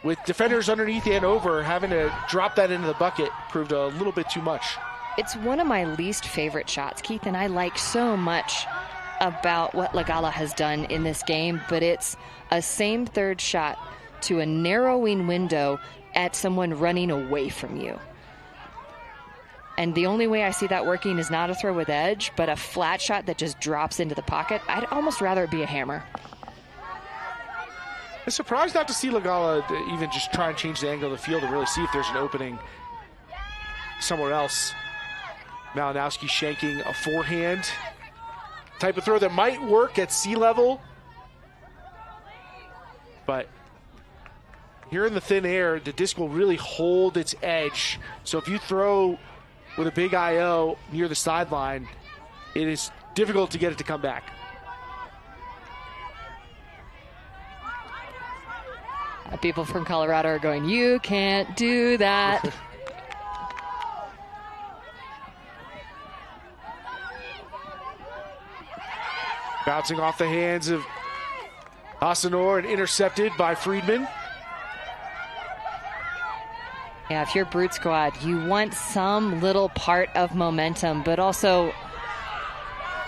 with defenders underneath and over, having to drop that into the bucket proved a little bit too much. It's one of my least favorite shots, Keith, and I like so much about what Lagala has done in this game, but it's a same third shot to a narrowing window at someone running away from you. And the only way I see that working is not a throw with edge, but a flat shot that just drops into the pocket. I'd almost rather it be a hammer. I'm surprised not to see Lagala even just try and change the angle of the field to really see if there's an opening somewhere else. Malinowski shanking a forehand type of throw that might work at sea level. But here in the thin air, the disc will really hold its edge. So if you throw with a big IO near the sideline, it is difficult to get it to come back. People from Colorado are going, you can't do that. Bouncing off the hands of Hassanor and intercepted by Friedman. Yeah, if you're Brute Squad, you want some little part of momentum, but also,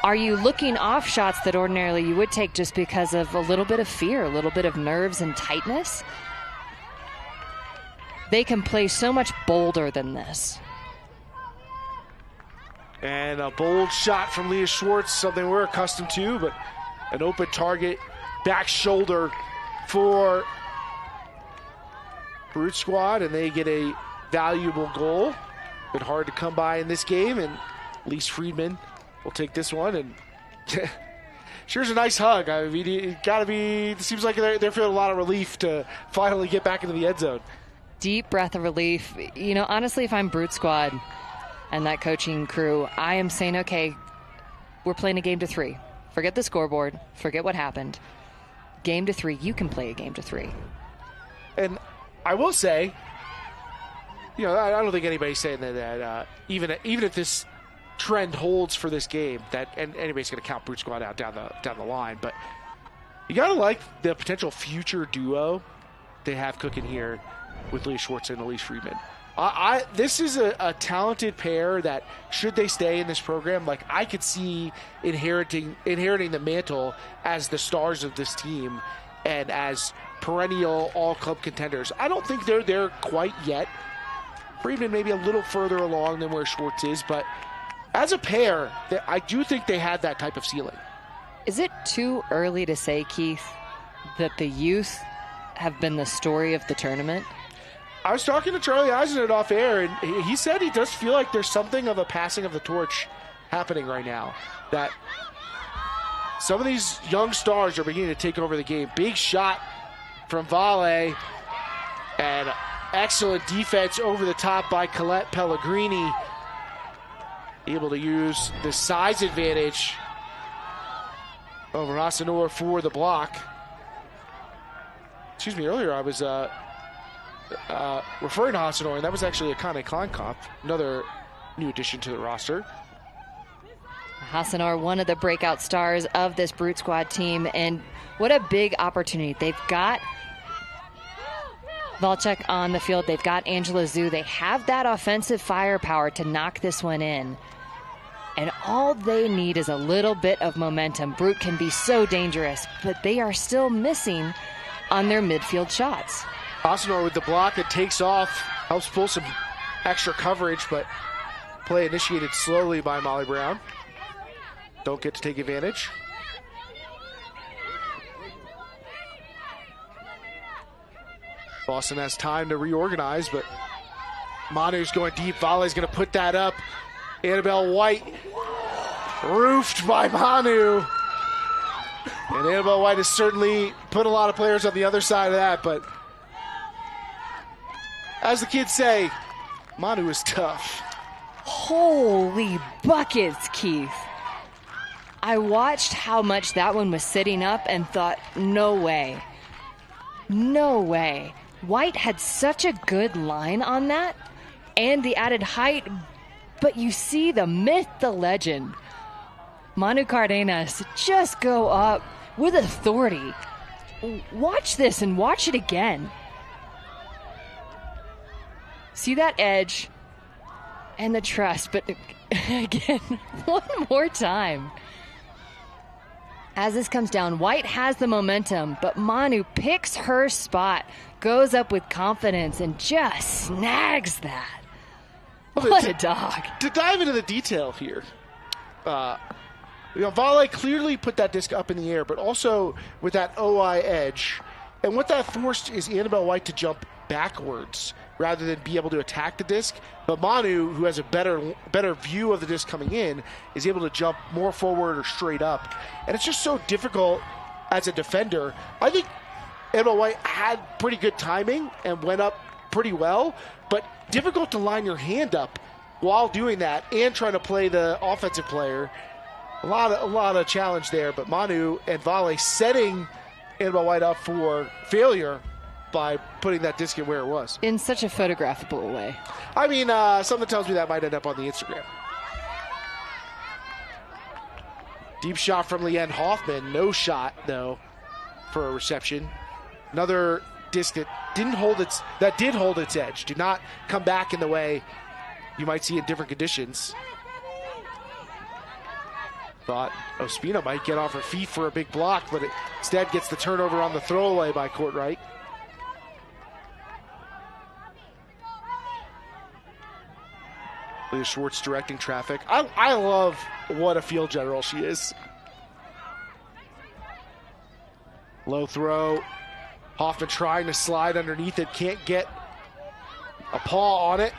are you looking off shots that ordinarily you would take just because of a little bit of fear, a little bit of nerves and tightness? They can play so much bolder than this. And a bold shot from Leah Schwartz, something we're accustomed to, but an open target, back shoulder for Brute Squad, and they get a valuable goal. Been hard to come by in this game, and Lise Friedman will take this one, and sure's a nice hug. I mean, it gotta be, it seems like they're feeling a lot of relief to finally get back into the end zone. Deep breath of relief. You know, honestly, if I'm Brute Squad, and that coaching crew, I am saying, okay, we're playing a game to 3. Forget the scoreboard. Forget what happened. Game to 3. You can play a game to 3. And I will say, you know, I don't think anybody's saying that even if this trend holds for this game, that and anybody's going to count Brute Squad out down the line. But you got to like the potential future duo they have cooking here with Leah Schwartz and Elise Friedman. This is a talented pair that, should they stay in this program, like I could see inheriting the mantle as the stars of this team and as perennial all-club contenders. I don't think they're there quite yet. Friedman maybe a little further along than where Schwartz is, but as a pair, I do think they had that type of ceiling. Is it too early to say, Keith, that the youth have been the story of the tournament? I was talking to Charlie Eisenert off air, and he said he does feel like there's something of a passing of the torch happening right now. That some of these young stars are beginning to take over the game. Big shot from Vale, and excellent defense over the top by Colette Pellegrini. Able to use the size advantage over Hasanor for the block. Excuse me, earlier I was referring to Hasanor, and that was actually Akane Kleinkopf, another new addition to the roster. Hasanor, one of the breakout stars of this Brute Squad team, and what a big opportunity. They've got Valchek on the field. They've got Angela Zhu. They have that offensive firepower to knock this one in. And all they need is a little bit of momentum. Brute can be so dangerous, but they are still missing on their midfield shots. Hasanor with the block, it takes off, helps pull some extra coverage, but play initiated slowly by Molly Brown. Don't get to take advantage. Boston has time to reorganize, but Manu's going deep. Vale's going to put that up. Annabelle White roofed by Manu. And Annabelle White has certainly put a lot of players on the other side of that, but as the kids say, Manu is tough. Holy buckets, Keith. I watched how much that one was sitting up and thought, no way. No way. White had such a good line on that and the added height, but you see the myth, the legend. Manu Cardenas just go up with authority. Watch this and watch it again. See that edge and the trust, but again, one more time. As this comes down, White has the momentum, but Manu picks her spot, goes up with confidence, and just snags that. What a dog. To dive into the detail here, Vale clearly put that disc up in the air, but also with that OI edge. And what that forced is Annabelle White to jump backwards rather than be able to attack the disc. But Manu, who has a better view of the disc coming in, is able to jump more forward or straight up. And it's just so difficult as a defender. I think Annabelle White had pretty good timing and went up pretty well, but difficult to line your hand up while doing that and trying to play the offensive player. A lot of challenge there, but Manu and Vale setting Annabelle White up for failure by putting that disc in where it was. In such a photographable way. I mean, something tells me that might end up on the Instagram. Deep shot from Leanne Hoffman. No shot, though, for a reception. Another disc that did hold its edge. Did not come back in the way you might see in different conditions. Thought Ospina might get off her feet for a big block, but it instead gets the turnover on the throwaway by Courtwright. Leah Schwartz directing traffic. I love what a field general she is. Low throw. Hoffman trying to slide underneath it. Can't get a paw on it.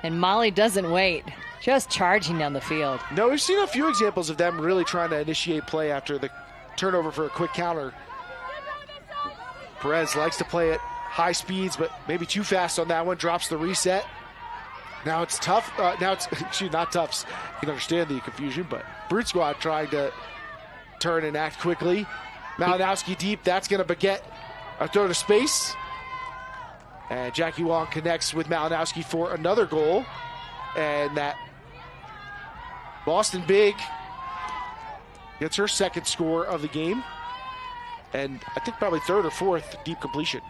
And Molly doesn't wait. Just charging down the field. No, we've seen a few examples of them really trying to initiate play after the turnover for a quick counter. Perez likes to play at high speeds, but maybe too fast on that one. Drops the reset. Now it's tough. Now it's actually not tough. You can understand the confusion, but Brute Squad trying to turn and act quickly. Malinowski deep. That's going to beget a throw to space. And Jackie Wong connects with Malinowski for another goal. And that Boston Big gets her second score of the game. And I think probably third or fourth deep completion.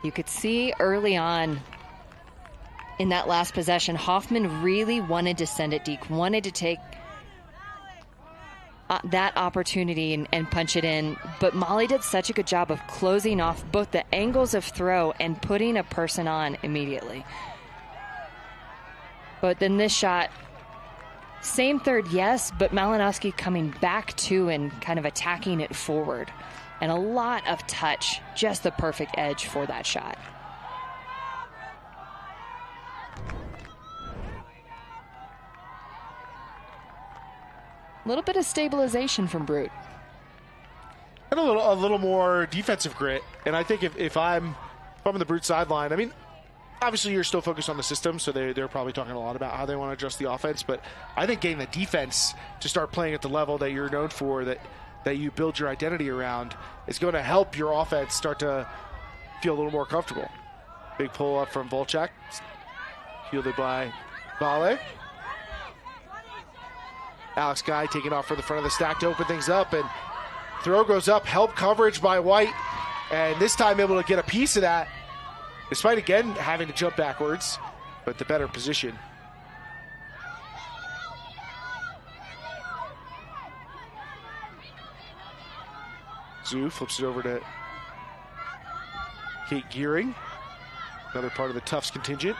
You could see early on in that last possession, Hoffman really wanted to send it deep, wanted to take that opportunity and punch it in. But Molly did such a good job of closing off both the angles of throw and putting a person on immediately. But then this shot, same third, yes, but Malinowski coming back to and kind of attacking it forward. And a lot of touch, just the perfect edge for that shot. A little bit of stabilization from Brute. And a little more defensive grit. And I think if I'm on the Brute sideline, I mean, obviously you're still focused on the system, so they're probably talking a lot about how they want to adjust the offense. But I think getting the defense to start playing at the level that you're known for, that you build your identity around, is going to help your offense start to feel a little more comfortable. Big pull up from Volchak, fielded by Vale. Alex Guy taking off for the front of the stack to open things up, and throw goes up, help coverage by White, and this time able to get a piece of that, despite again having to jump backwards, but the better position. Zoo flips it over to Kate Gearing, another part of the Tufts contingent.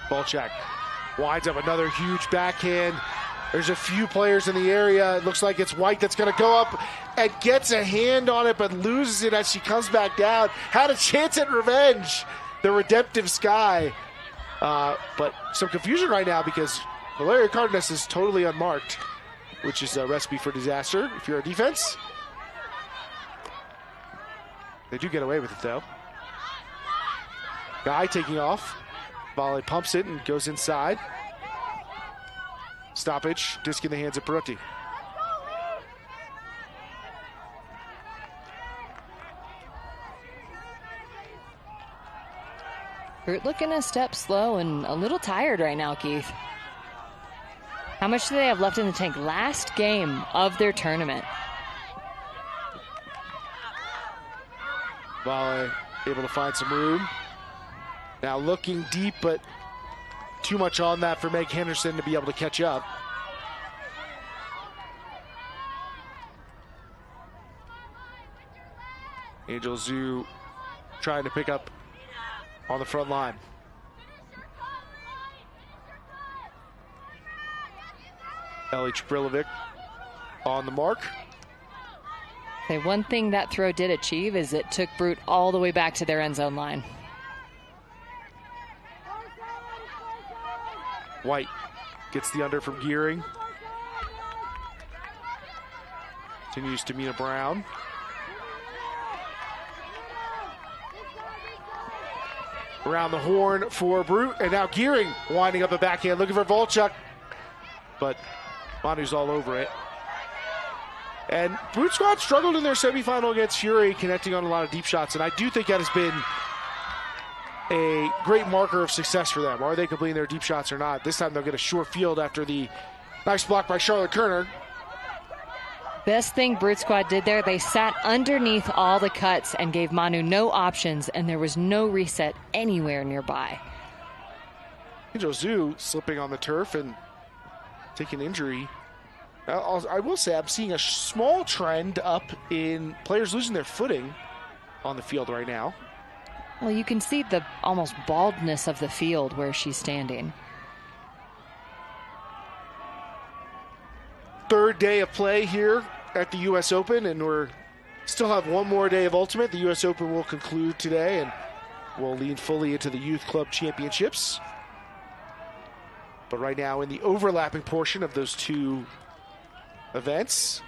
Volchak winds up another huge backhand. There's a few players in the area. It looks like it's White that's going to go up and gets a hand on it, but loses it as she comes back down. Had a chance at revenge, the redemptive Sky. But some confusion right now because Valeria Cardenas is totally unmarked, which is a recipe for disaster if you're a defense. They do get away with it, though. Guy taking off. Volley pumps it and goes inside. Stoppage, disc in the hands of Perotti. We're looking a step slow and a little tired right now, Keith. How much do they have left in the tank? Last game of their tournament. Volley able to find some room. Now looking deep, but too much on that for Meg Henderson to be able to catch up. Angel Zoo trying to pick up on the front line. Ellie Chabrilovic on the mark. Okay, one thing that throw did achieve is it took Brute all the way back to their end zone line. White gets the under from Gearing. Continues to Mina Brown. Around the horn for Brute, and now Gearing winding up a backhand, looking for Volchuk, but Manu's all over it. And Brute Squad struggled in their semifinal against Fury, connecting on a lot of deep shots, and I do think that has been a great marker of success for them. Are they completing their deep shots or not? This time they'll get a short field after the nice block by Charlotte Kerner. Best thing Brute Squad did there, they sat underneath all the cuts and gave Manu no options, and there was no reset anywhere nearby. Angel Zoo slipping on the turf and taking injury. I will say I'm seeing a small trend up in players losing their footing on the field right now. Well, you can see the almost baldness of the field where she's standing. Third day of play here at the U.S. Open, and we're still have one more day of Ultimate. The U.S. Open will conclude today, and we'll lean fully into the Youth Club Championships. But right now, in the overlapping portion of those two events,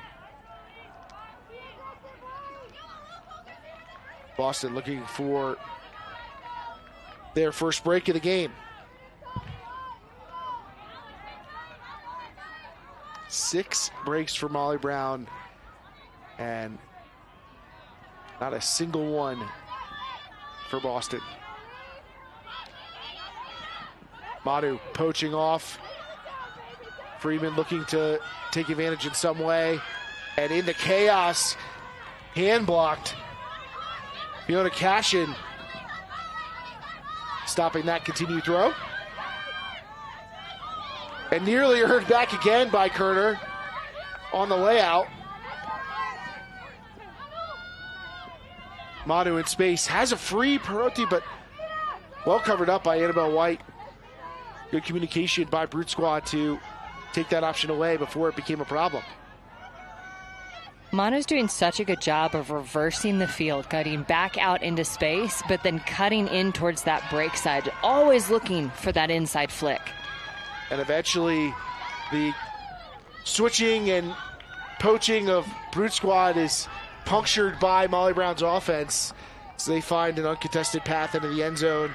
Boston looking for their first break of the game. 6 breaks for Molly Brown, and not a single one for Boston. Manu poaching off. Freeman looking to take advantage in some way. And in the chaos, hand blocked. Fiona Cashin stopping that continued throw. And nearly earned back again by Kerner on the layout. Manu in space has a free Perotti, but well covered up by Annabelle White. Good communication by Brute Squad to take that option away before it became a problem. Manu's doing such a good job of reversing the field, cutting back out into space, but then cutting in towards that break side, always looking for that inside flick. And eventually the switching and poaching of Brute Squad is punctured by Molly Brown's offense, so they find an uncontested path into the end zone.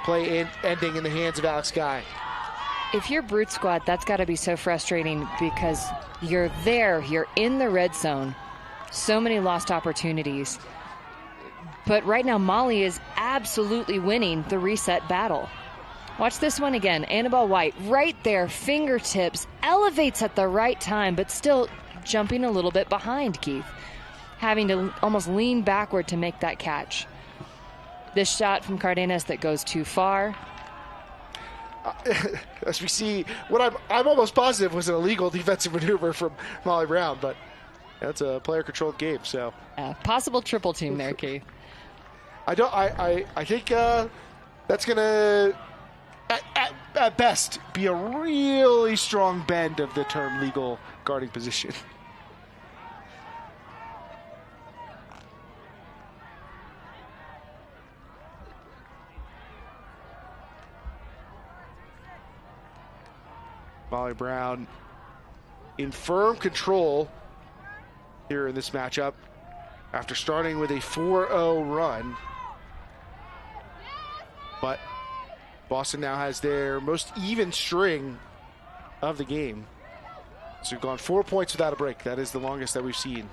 Play ending in the hands of Alex Guy. If you're Brute Squad, that's got to be so frustrating because you're there, you're in the red zone. So many lost opportunities. But right now, Molly is absolutely winning the reset battle. Watch this one again. Annabelle White right there, fingertips, elevates at the right time, but still jumping a little bit behind Keith, having to almost lean backward to make that catch. This shot from Cardenas that goes too far. As we see, what I'm almost positive was an illegal defensive maneuver from Molly Brown, but that's a player-controlled game. So possible triple team there, Keith. I think that's gonna at best be a really strong bend of the term legal guarding position. Molly Brown in firm control here in this matchup after starting with a 4-0 run. But Boston now has their most even string of the game. So we've gone 4 points without a break. That is the longest that we've seen.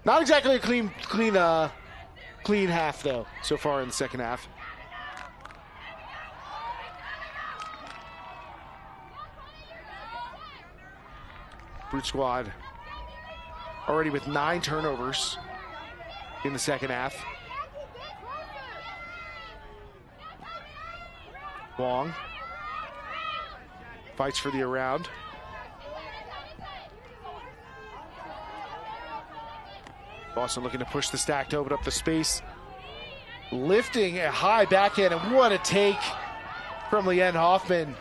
Not exactly a clean half, though, so far in the second half. Brute Squad already with 9 turnovers in the second half. Wong fights for the around. Boston looking to push the stack to open up the space. Lifting a high backhand, and what a take from Leanne Hoffman.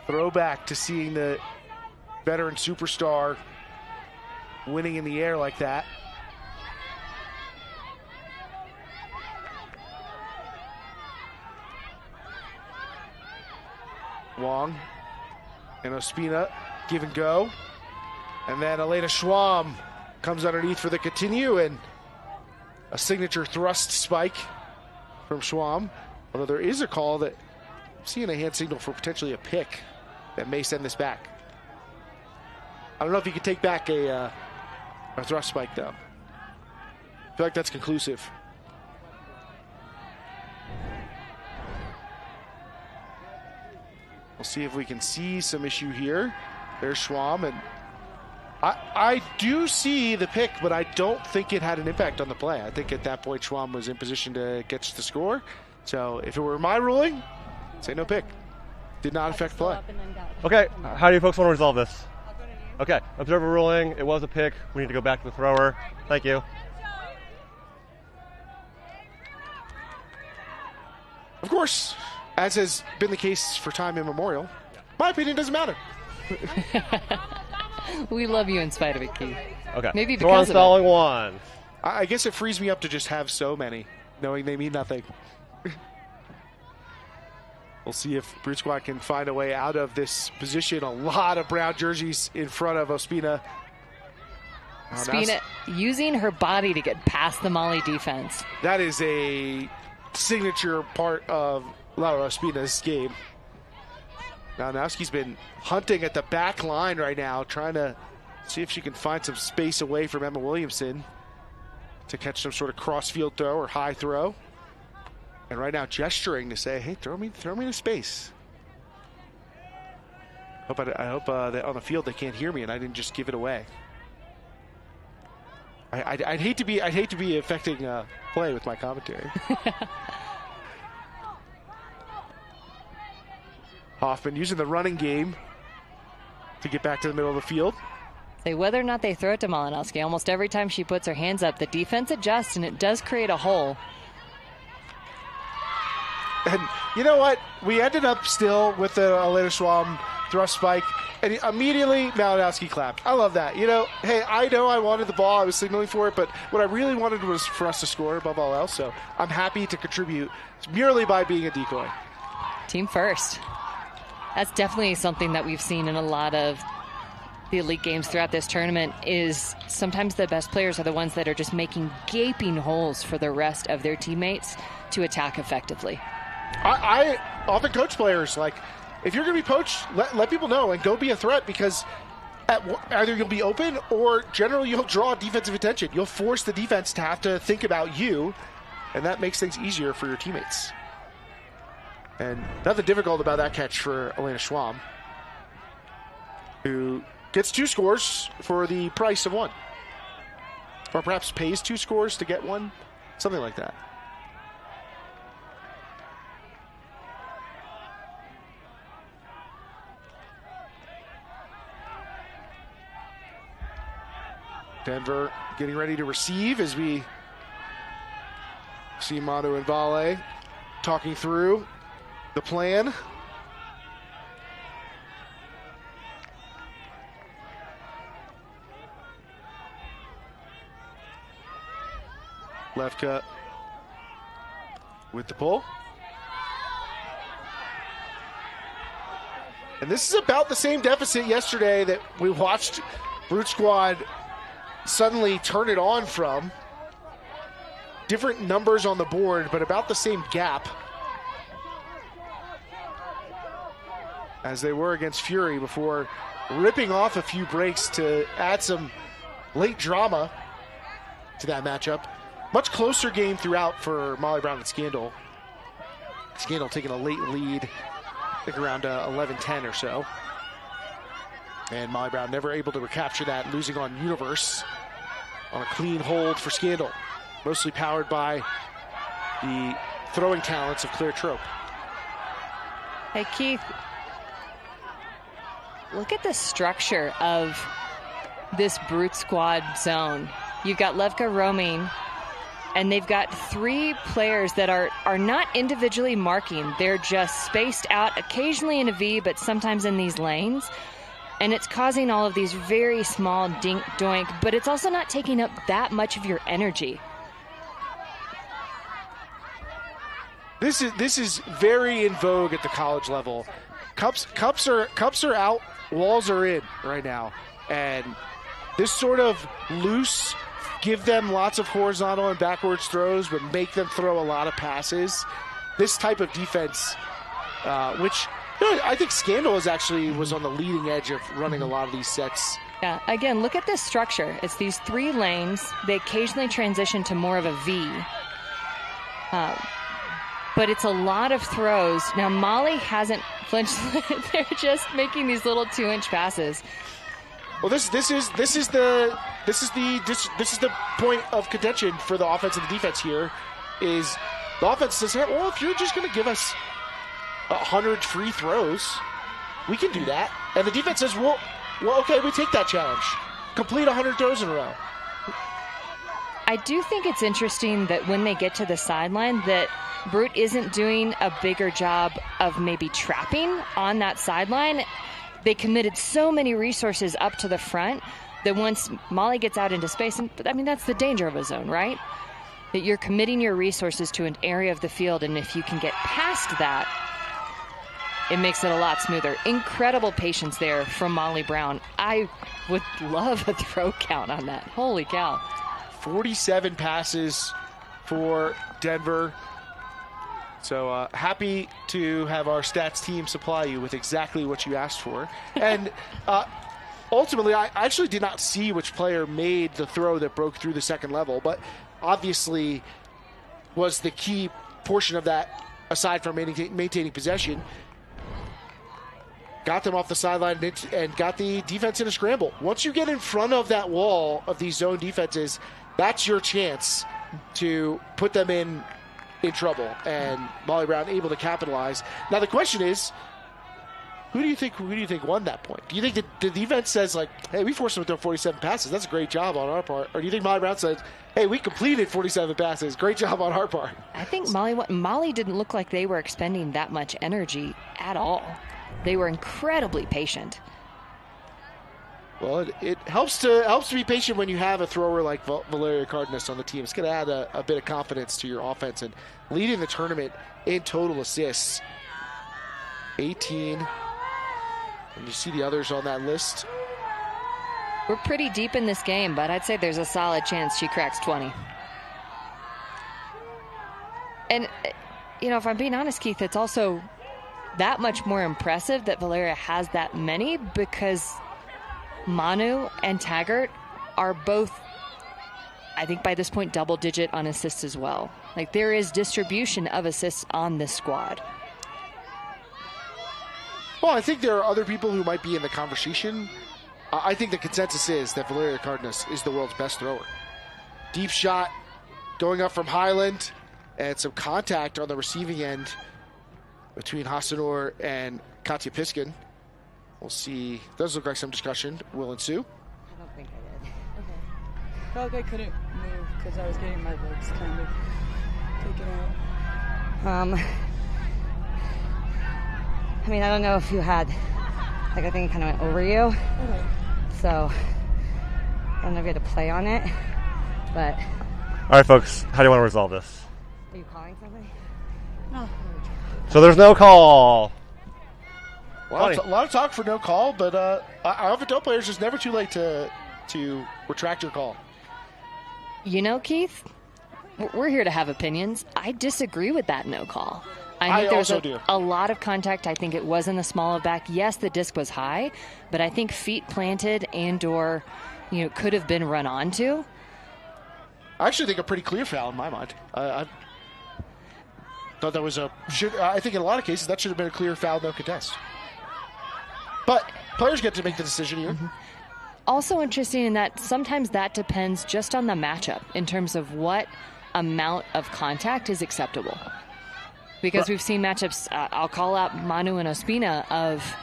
Throwback to seeing the veteran superstar winning in the air like that. Wong and Ospina give and go. And then Elena Schwam comes underneath for the continue, and a signature thrust spike from Schwam. Although there is a call that I'm seeing a hand signal for potentially a pick that may send this back. I don't know if you could take back a thrust spike, though. I feel like that's conclusive. We'll see if we can see some issue here. There's Schwam, and I do see the pick, but I don't think it had an impact on the play. I think at that point Schwam was in position to catch the score. So if it were my ruling, say no pick. Did not affect play. Okay, how do you folks want to resolve this? Okay, observer ruling, it was a pick. We need to go back to the thrower. Thank you. Of course, as has been the case for time immemorial, my opinion doesn't matter. We love you in spite of it, Keith. Okay, maybe throw on because of stalling one. I guess it frees me up to just have so many, knowing they mean nothing. We'll see if Brute Squad can find a way out of this position. A lot of brown jerseys in front of Ospina. Spina using her body to get past the Mali defense. That is a signature part of Laura Spina's game. Malinowski's been hunting at the back line right now, trying to see if she can find some space away from Emma Williamson to catch some sort of cross-field throw or high throw. And right now gesturing to say, hey, throw me to space. I hope that on the field they can't hear me and I didn't just give it away. I'd hate to be affecting play with my commentary. Hoffman using the running game to get back to the middle of the field. Say whether or not they throw it to Malinowski, almost every time she puts her hands up, the defense adjusts and it does create a hole. And you know what? We ended up still with the Elena Schwalm thrust spike, and immediately Malinowski clapped. I love that. You know, hey, I know I wanted the ball. I was signaling for it, but what I really wanted was for us to score above all else, so I'm happy to contribute merely by being a decoy. Team first. That's definitely something that we've seen in a lot of the elite games throughout this tournament, is sometimes the best players are the ones that are just making gaping holes for the rest of their teammates to attack effectively. I often coach players, like, if you're going to be poached, let people know and go be a threat, because either you'll be open or generally you'll draw defensive attention. You'll force the defense to have to think about you, and that makes things easier for your teammates. And nothing difficult about that catch for Elena Schwalm, who gets 2 scores for the price of 1. Or perhaps pays 2 scores to get 1, something like that. Denver getting ready to receive as we see Manu and Vale talking through the plan. Levka with the pull. And this is about the same deficit yesterday that we watched Brute Squad suddenly turn it on from. Different numbers on the board, but about the same gap as they were against Fury before ripping off a few breaks to add some late drama to that matchup. Much closer game throughout for Molly Brown and Scandal. Scandal taking a late lead, I think around 11-10 or so. And Molly Brown never able to recapture that, losing on Universe on a clean hold for Scandal. Mostly powered by the throwing talents of Claire Trope. Hey, Keith, look at the structure of this Brute Squad zone. You've got Levka roaming, and they've got 3 players that are not individually marking. They're just spaced out, occasionally in a V, but sometimes in these lanes. And it's causing all of these very small dink doink, but it's also not taking up that much of your energy. This is very in vogue at the college level. Cups are out, walls are in right now. And this sort of loose, give them lots of horizontal and backwards throws, but make them throw a lot of passes. This type of defense, which I think Scandal was on the leading edge of running a lot of these sets. Yeah, again, look at this structure. It's these 3 lanes. They occasionally transition to more of a V. But it's a lot of throws. Now, Molly hasn't flinched. They're just making these little 2-inch passes. Well, this is the point of contention for the offense and the defense here. Is the offense says, well, if you're just going to give us 100 free throws, we can do that. And the defense says, well, okay, we take that challenge. Complete 100 throws in a row. I do think it's interesting that when they get to the sideline that Brute isn't doing a bigger job of maybe trapping on that sideline. They committed so many resources up to the front that once Molly gets out into space, and I mean, that's the danger of a zone, right? That you're committing your resources to an area of the field, and if you can get past that, it makes it a lot smoother. Incredible patience there from Molly Brown. I would love a throw count on that. Holy cow. 47 passes for Denver. So happy to have our stats team supply you with exactly what you asked for. And ultimately, I actually did not see which player made the throw that broke through the second level, but obviously was the key portion of that, aside from maintaining possession. Got them off the sideline and got the defense in a scramble. Once you get in front of that wall of these zone defenses, that's your chance to put them in trouble. And Molly Brown able to capitalize. Now the question is, who do you think won that point? Do you think that the defense says, like, hey, we forced them to throw 47 passes. That's a great job on our part. Or do you think Molly Brown says, hey, we completed 47 passes. Great job on our part? I think Molly didn't look like they were expending that much energy at all. They were incredibly patient. Well, it helps to be patient when you have a thrower like Valeria Cardenas on the team. It's going to add a bit of confidence to your offense, and leading the tournament in total assists. 18. And you see the others on that list. We're pretty deep in this game, but I'd say there's a solid chance she cracks 20. And, if I'm being honest, Keith, it's also that much more impressive that Valeria has that many, because Manu and Taggart are both, I think by this point, double digit on assists as well. Like, there is distribution of assists on this squad. Well, I think there are other people who might be in the conversation. I think the consensus is that Valeria Cardenas is the world's best thrower. Deep shot going up from Highland, and some contact on the receiving end between Hassanur and Katya Piskin. We'll see. Does look like some discussion will ensue. I don't think I did. Okay. Felt like I couldn't move because I was getting my legs kind of taken out. I don't know if you had, I think it kind of went over you. Okay. So, I don't know if you had to play on it, but. All right, folks, how do you want to resolve this? Are you calling somebody? No. So there's no call. A lot of talk for no call, but I often tell players it's never too late to retract your call. Keith, we're here to have opinions. I disagree with that no call. I think there's also do. a lot of contact. I think it was in the small of back. Yes, the disc was high, but I think feet planted and/or could have been run onto. I actually think a pretty clear foul in my mind. I thought that was I think in a lot of cases that should have been a clear foul, no contest. But players get to make the decision here. Mm-hmm. Also interesting in that sometimes that depends just on the matchup in terms of what amount of contact is acceptable. Because we've seen matchups, I'll call out Manu and Ospina, of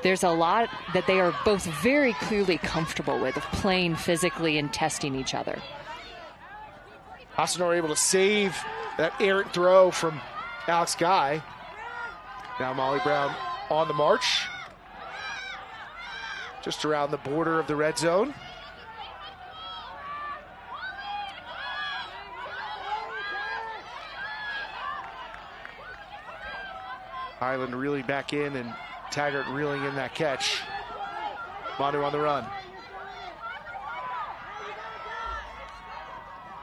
there's a lot that they are both very clearly comfortable with, of playing physically and testing each other. Hassanur able to save that errant throw from Alex Guy. Now Molly Brown on the march. Just around the border of the red zone. Highland reeling back in and Taggart reeling in that catch. Manu on the run.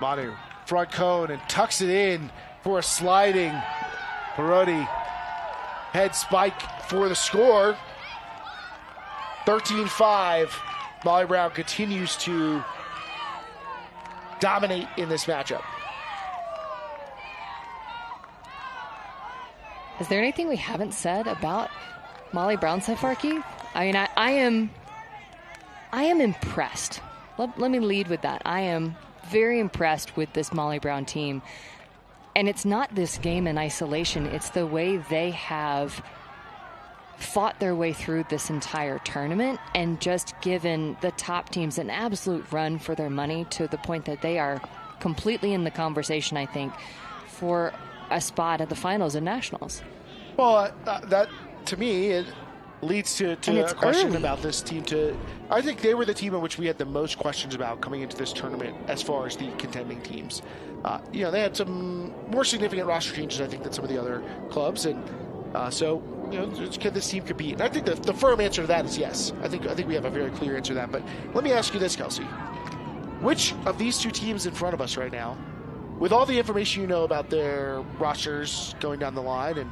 Manu, front cone, and tucks it in for a sliding Parodi head spike for the score. 13-5. Molly Brown continues to dominate in this matchup. Is there anything we haven't said about Molly Brown so far, Keith? I am impressed. Let me lead with that. I am very impressed with this Molly Brown team. And it's not this game in isolation. It's the way they have fought their way through this entire tournament and just given the top teams an absolute run for their money to the point that they are completely in the conversation, I think, for a spot at the finals and nationals. Well, that, to me, it leads to a question early about this team. I think they were the team in which we had the most questions about coming into this tournament as far as the contending teams. They had some more significant roster changes, I think, than some of the other clubs. And so can this team compete? And I think the firm answer to that is yes. I think we have a very clear answer to that. But let me ask you this, Kelsey. Which of these two teams in front of us right now, with all the information you know about their rosters going down the line and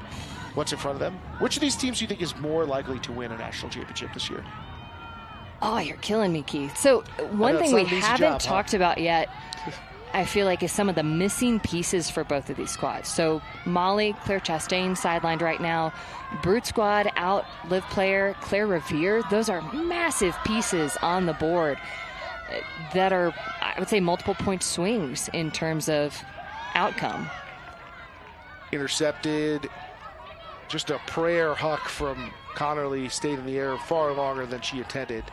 what's in front of them, which of these teams do you think is more likely to win a national championship this year? Oh, you're killing me, Keith. So one thing we haven't talked about yet, I feel like, is some of the missing pieces for both of these squads. So Molly, Claire Chastain sidelined right now. Brute Squad out, live player Claire Revere. Those are massive pieces on the board that are, I would say, multiple point swings in terms of outcome. Intercepted. Just a prayer huck from Connerly stayed in the air far longer than she intended.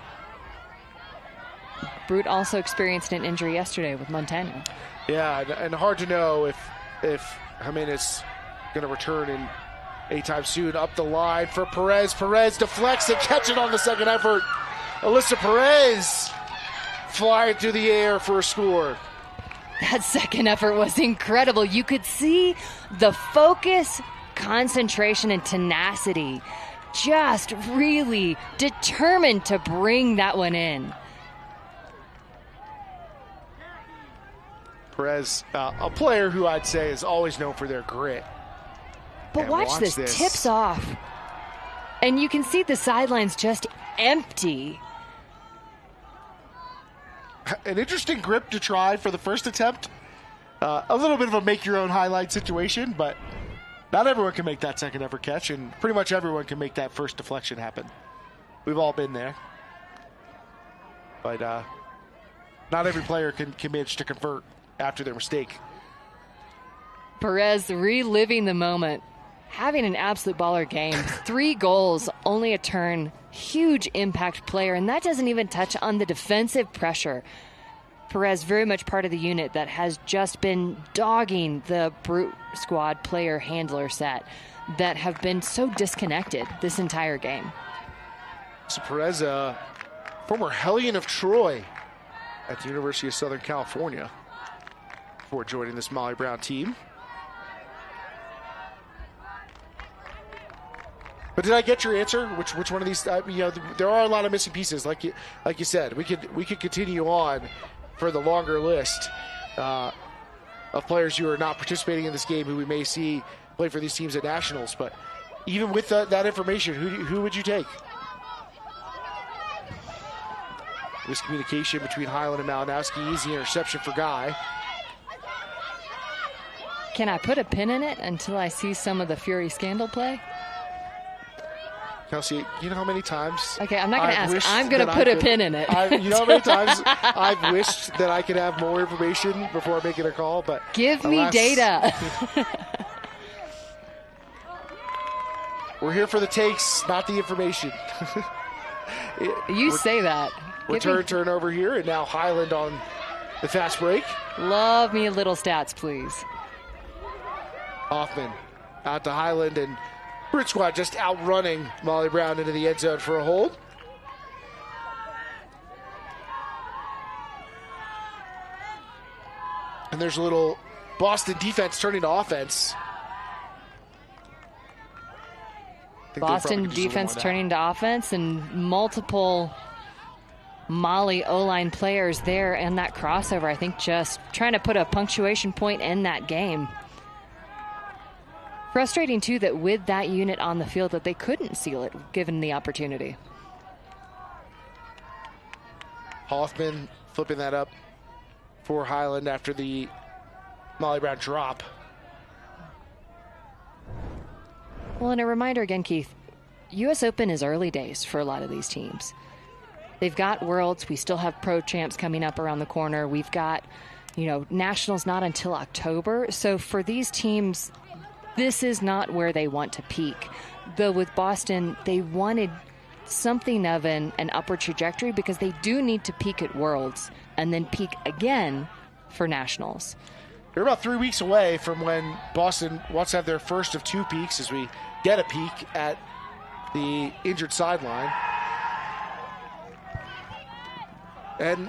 Brute also experienced an injury yesterday with Montana. Yeah, and hard to know if Jimenez going to return in anytime soon. Up the line for Perez. Perez deflects and catch it on the second effort. Alyssa Perez flying through the air for a score. That second effort was incredible. You could see the focus, concentration, and tenacity. Just really determined to bring that one in. Perez, a player who I'd say is always known for their grit. But and watch this, tips off. And you can see the sidelines just empty. An interesting grip to try for the first attempt. A little bit of a make-your-own highlight situation, but not everyone can make that second effort catch, and pretty much everyone can make that first deflection happen. We've all been there. But not every player can manage to convert after their mistake. Perez reliving the moment, having an absolute baller game. 3 goals, only a turn, huge impact player, and that doesn't even touch on the defensive pressure. Perez very much part of the unit that has just been dogging the Brute Squad player handler set that have been so disconnected this entire game. So Perez, former Hellion of Troy at the University of Southern California, before joining this Molly Brown team. But did I get your answer? Which one of these? There are a lot of missing pieces, like you said. We could continue on for the longer list of players who are not participating in this game, who we may see play for these teams at nationals. But even with that information, who would you take? Miscommunication between Highland and Malinowski. Easy interception for Guy. Can I put a pin in it until I see some of the Fury scandal play? Kelsey, you know how many times? Okay, I'm not going to ask. I'm going to put a pin in it. You know how many times I've wished that I could have more information before making a call, but give me data. We're here for the takes, not the information. You say that. Turnover here, and now Highland on the fast break. Love me a little stats, please. Hoffman out to Highland, and Brute Squad just outrunning Molly Brown into the end zone for a hold. And there's a little Boston defense turning to offense. Boston defense turning to offense, and multiple Molly O-line players there, and that crossover, I think, just trying to put a punctuation point in that game. Frustrating, too, that with that unit on the field that they couldn't seal it, given the opportunity. Hoffman flipping that up for Highland after the Molly Brown drop. Well, and a reminder again, Keith, U.S. Open is early days for a lot of these teams. They've got Worlds. We still have Pro Champs coming up around the corner. We've got, Nationals not until October. So for these teams, this is not where they want to peak. Though with Boston, they wanted something of an upward trajectory because they do need to peak at Worlds and then peak again for Nationals. They're about 3 weeks away from when Boston wants to have their first of 2 peaks as we get a peek at the injured sideline. And,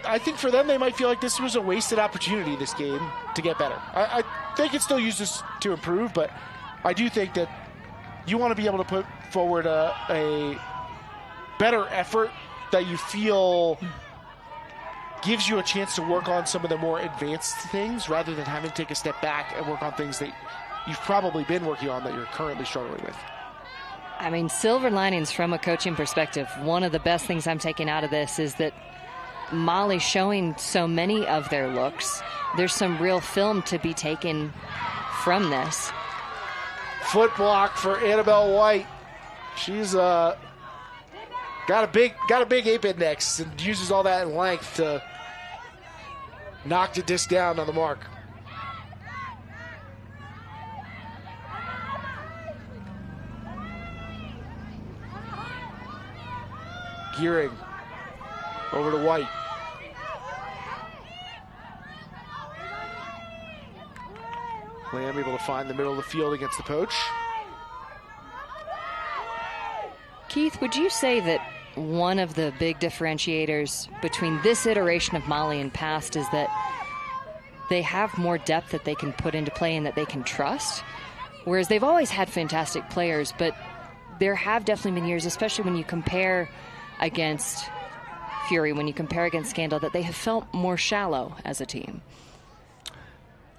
I think for them, they might feel like this was a wasted opportunity, this game, to get better. I think it still use this to improve, but I do think that you want to be able to put forward a better effort that you feel gives you a chance to work on some of the more advanced things rather than having to take a step back and work on things that you've probably been working on that you're currently struggling with. I mean, silver linings from a coaching perspective. One of the best things I'm taking out of this is that Molly's showing so many of their looks. There's some real film to be taken from this. Foot block for Annabelle White. She's got a big ape index and uses all that in length to knock the disc down on the mark. Gearing over to White. Lamb able to find the middle of the field against the poach. Keith, would you say that one of the big differentiators between this iteration of Molly and past is that they have more depth that they can put into play and that they can trust? Whereas they've always had fantastic players, but there have definitely been years, especially when you compare against Fury, when you compare against Scandal, that they have felt more shallow as a team.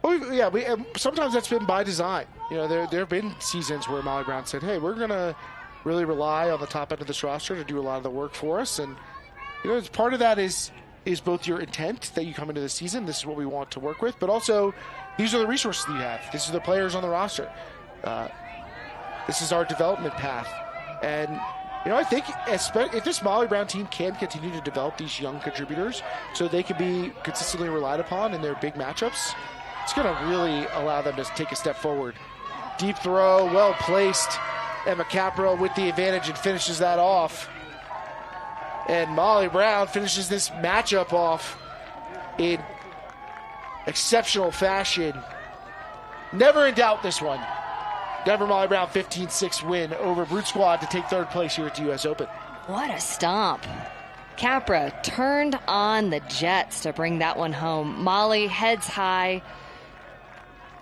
Oh yeah, sometimes that's been by design. You know, there have been seasons where Molly Brown said, "Hey, we're gonna really rely on the top end of this roster to do a lot of the work for us," and you know, part of that is both your intent that you come into the season. This is what we want to work with, but also these are the resources that you have. This is the players on the roster. This is our development path, and you know, I think if this Molly Brown team can continue to develop these young contributors so they can be consistently relied upon in their big matchups, it's going to really allow them to take a step forward. Deep throw, well placed. Emma Capra with the advantage and finishes that off. And Molly Brown finishes this matchup off in exceptional fashion. Never in doubt this one. Denver Molly Brown 15-6 win over Brute Squad to take third place here at the U.S. Open. What a stomp. Capra turned on the Jets to bring that one home. Molly heads high.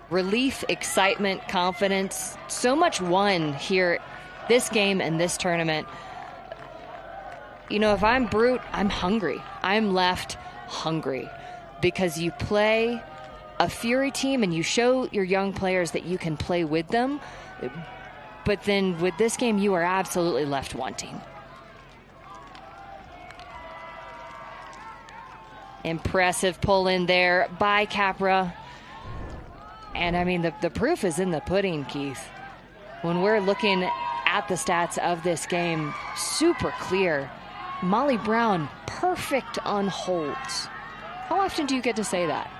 Relief, excitement, confidence. So much won here this game and this tournament. You know, if I'm Brute, I'm hungry. I'm left hungry because you play a Fury team and you show your young players that you can play with them. But then with this game, you are absolutely left wanting. Impressive pull in there by Capra. And I mean, the proof is in the pudding, Keith. When we're looking at the stats of this game, super clear. Molly Brown, perfect on holds. How often do you get to say that?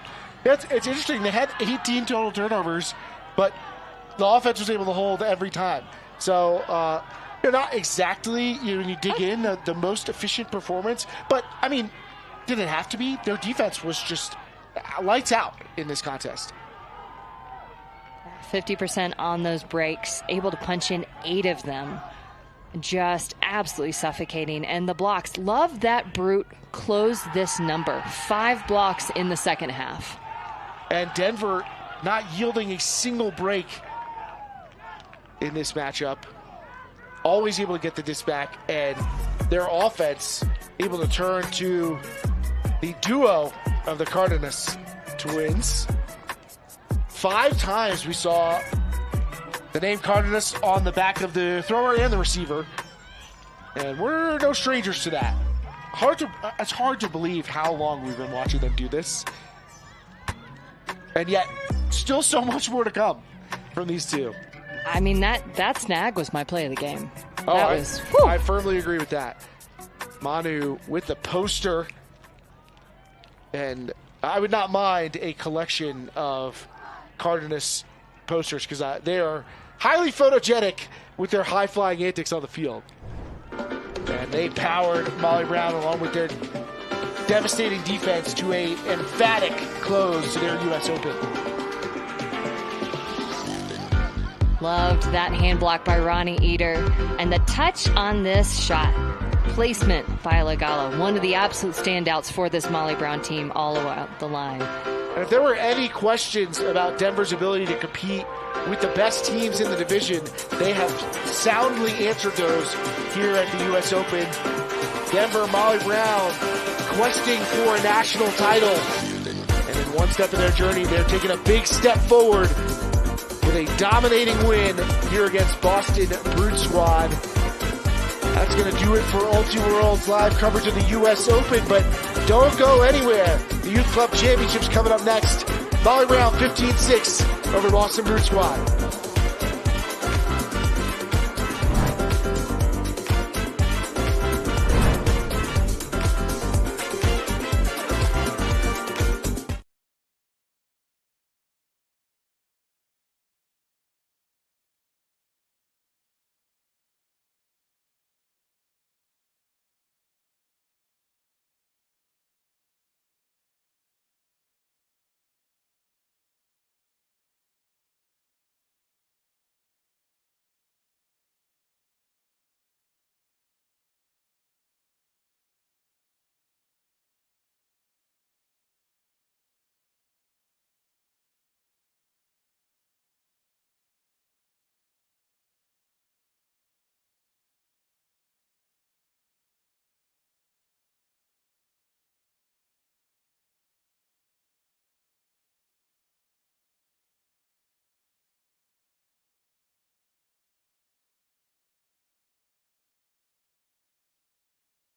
It's interesting. They had 18 total turnovers, but the offense was able to hold every time. So, they're not exactly, when you dig in, the most efficient performance. But, I mean, did it have to be? Their defense was just lights out in this contest. 50% on those breaks, able to punch in 8 of them. Just absolutely suffocating. And the blocks, love that Brute closed this number. 5 blocks in the second half. And Denver not yielding a single break in this matchup. Always able to get the disc back, and their offense able to turn to the duo of the Cardenas twins. 5 times we saw the name Cardenas on the back of the thrower and the receiver. And we're no strangers to that. It's hard to believe how long we've been watching them do this. And yet, still so much more to come from these two. I mean, that snag was my play of the game. I firmly agree with that. Manu with the poster. And I would not mind a collection of Cardenas posters because they are highly photogenic with their high-flying antics on the field. And they powered Molly Brown along with their devastating defense to an emphatic close to their U.S. Open. Loved that hand block by Ronnie Eater. And the touch on this shot. placement by Lagala, one of the absolute standouts for this Molly Brown team all along the line. And if there were any questions about Denver's ability to compete with the best teams in the division, they have soundly answered those here at the U.S. Open. Denver, Molly Brown, questing for a national title. And in one step of their journey, they're taking a big step forward with a dominating win here against Boston Brute Squad. That's going to do it for Ultiworld's live coverage of the U.S. Open, but don't go anywhere. The Youth Club Championship's coming up next. Molly Brown 15-6 over Boston Brute Squad.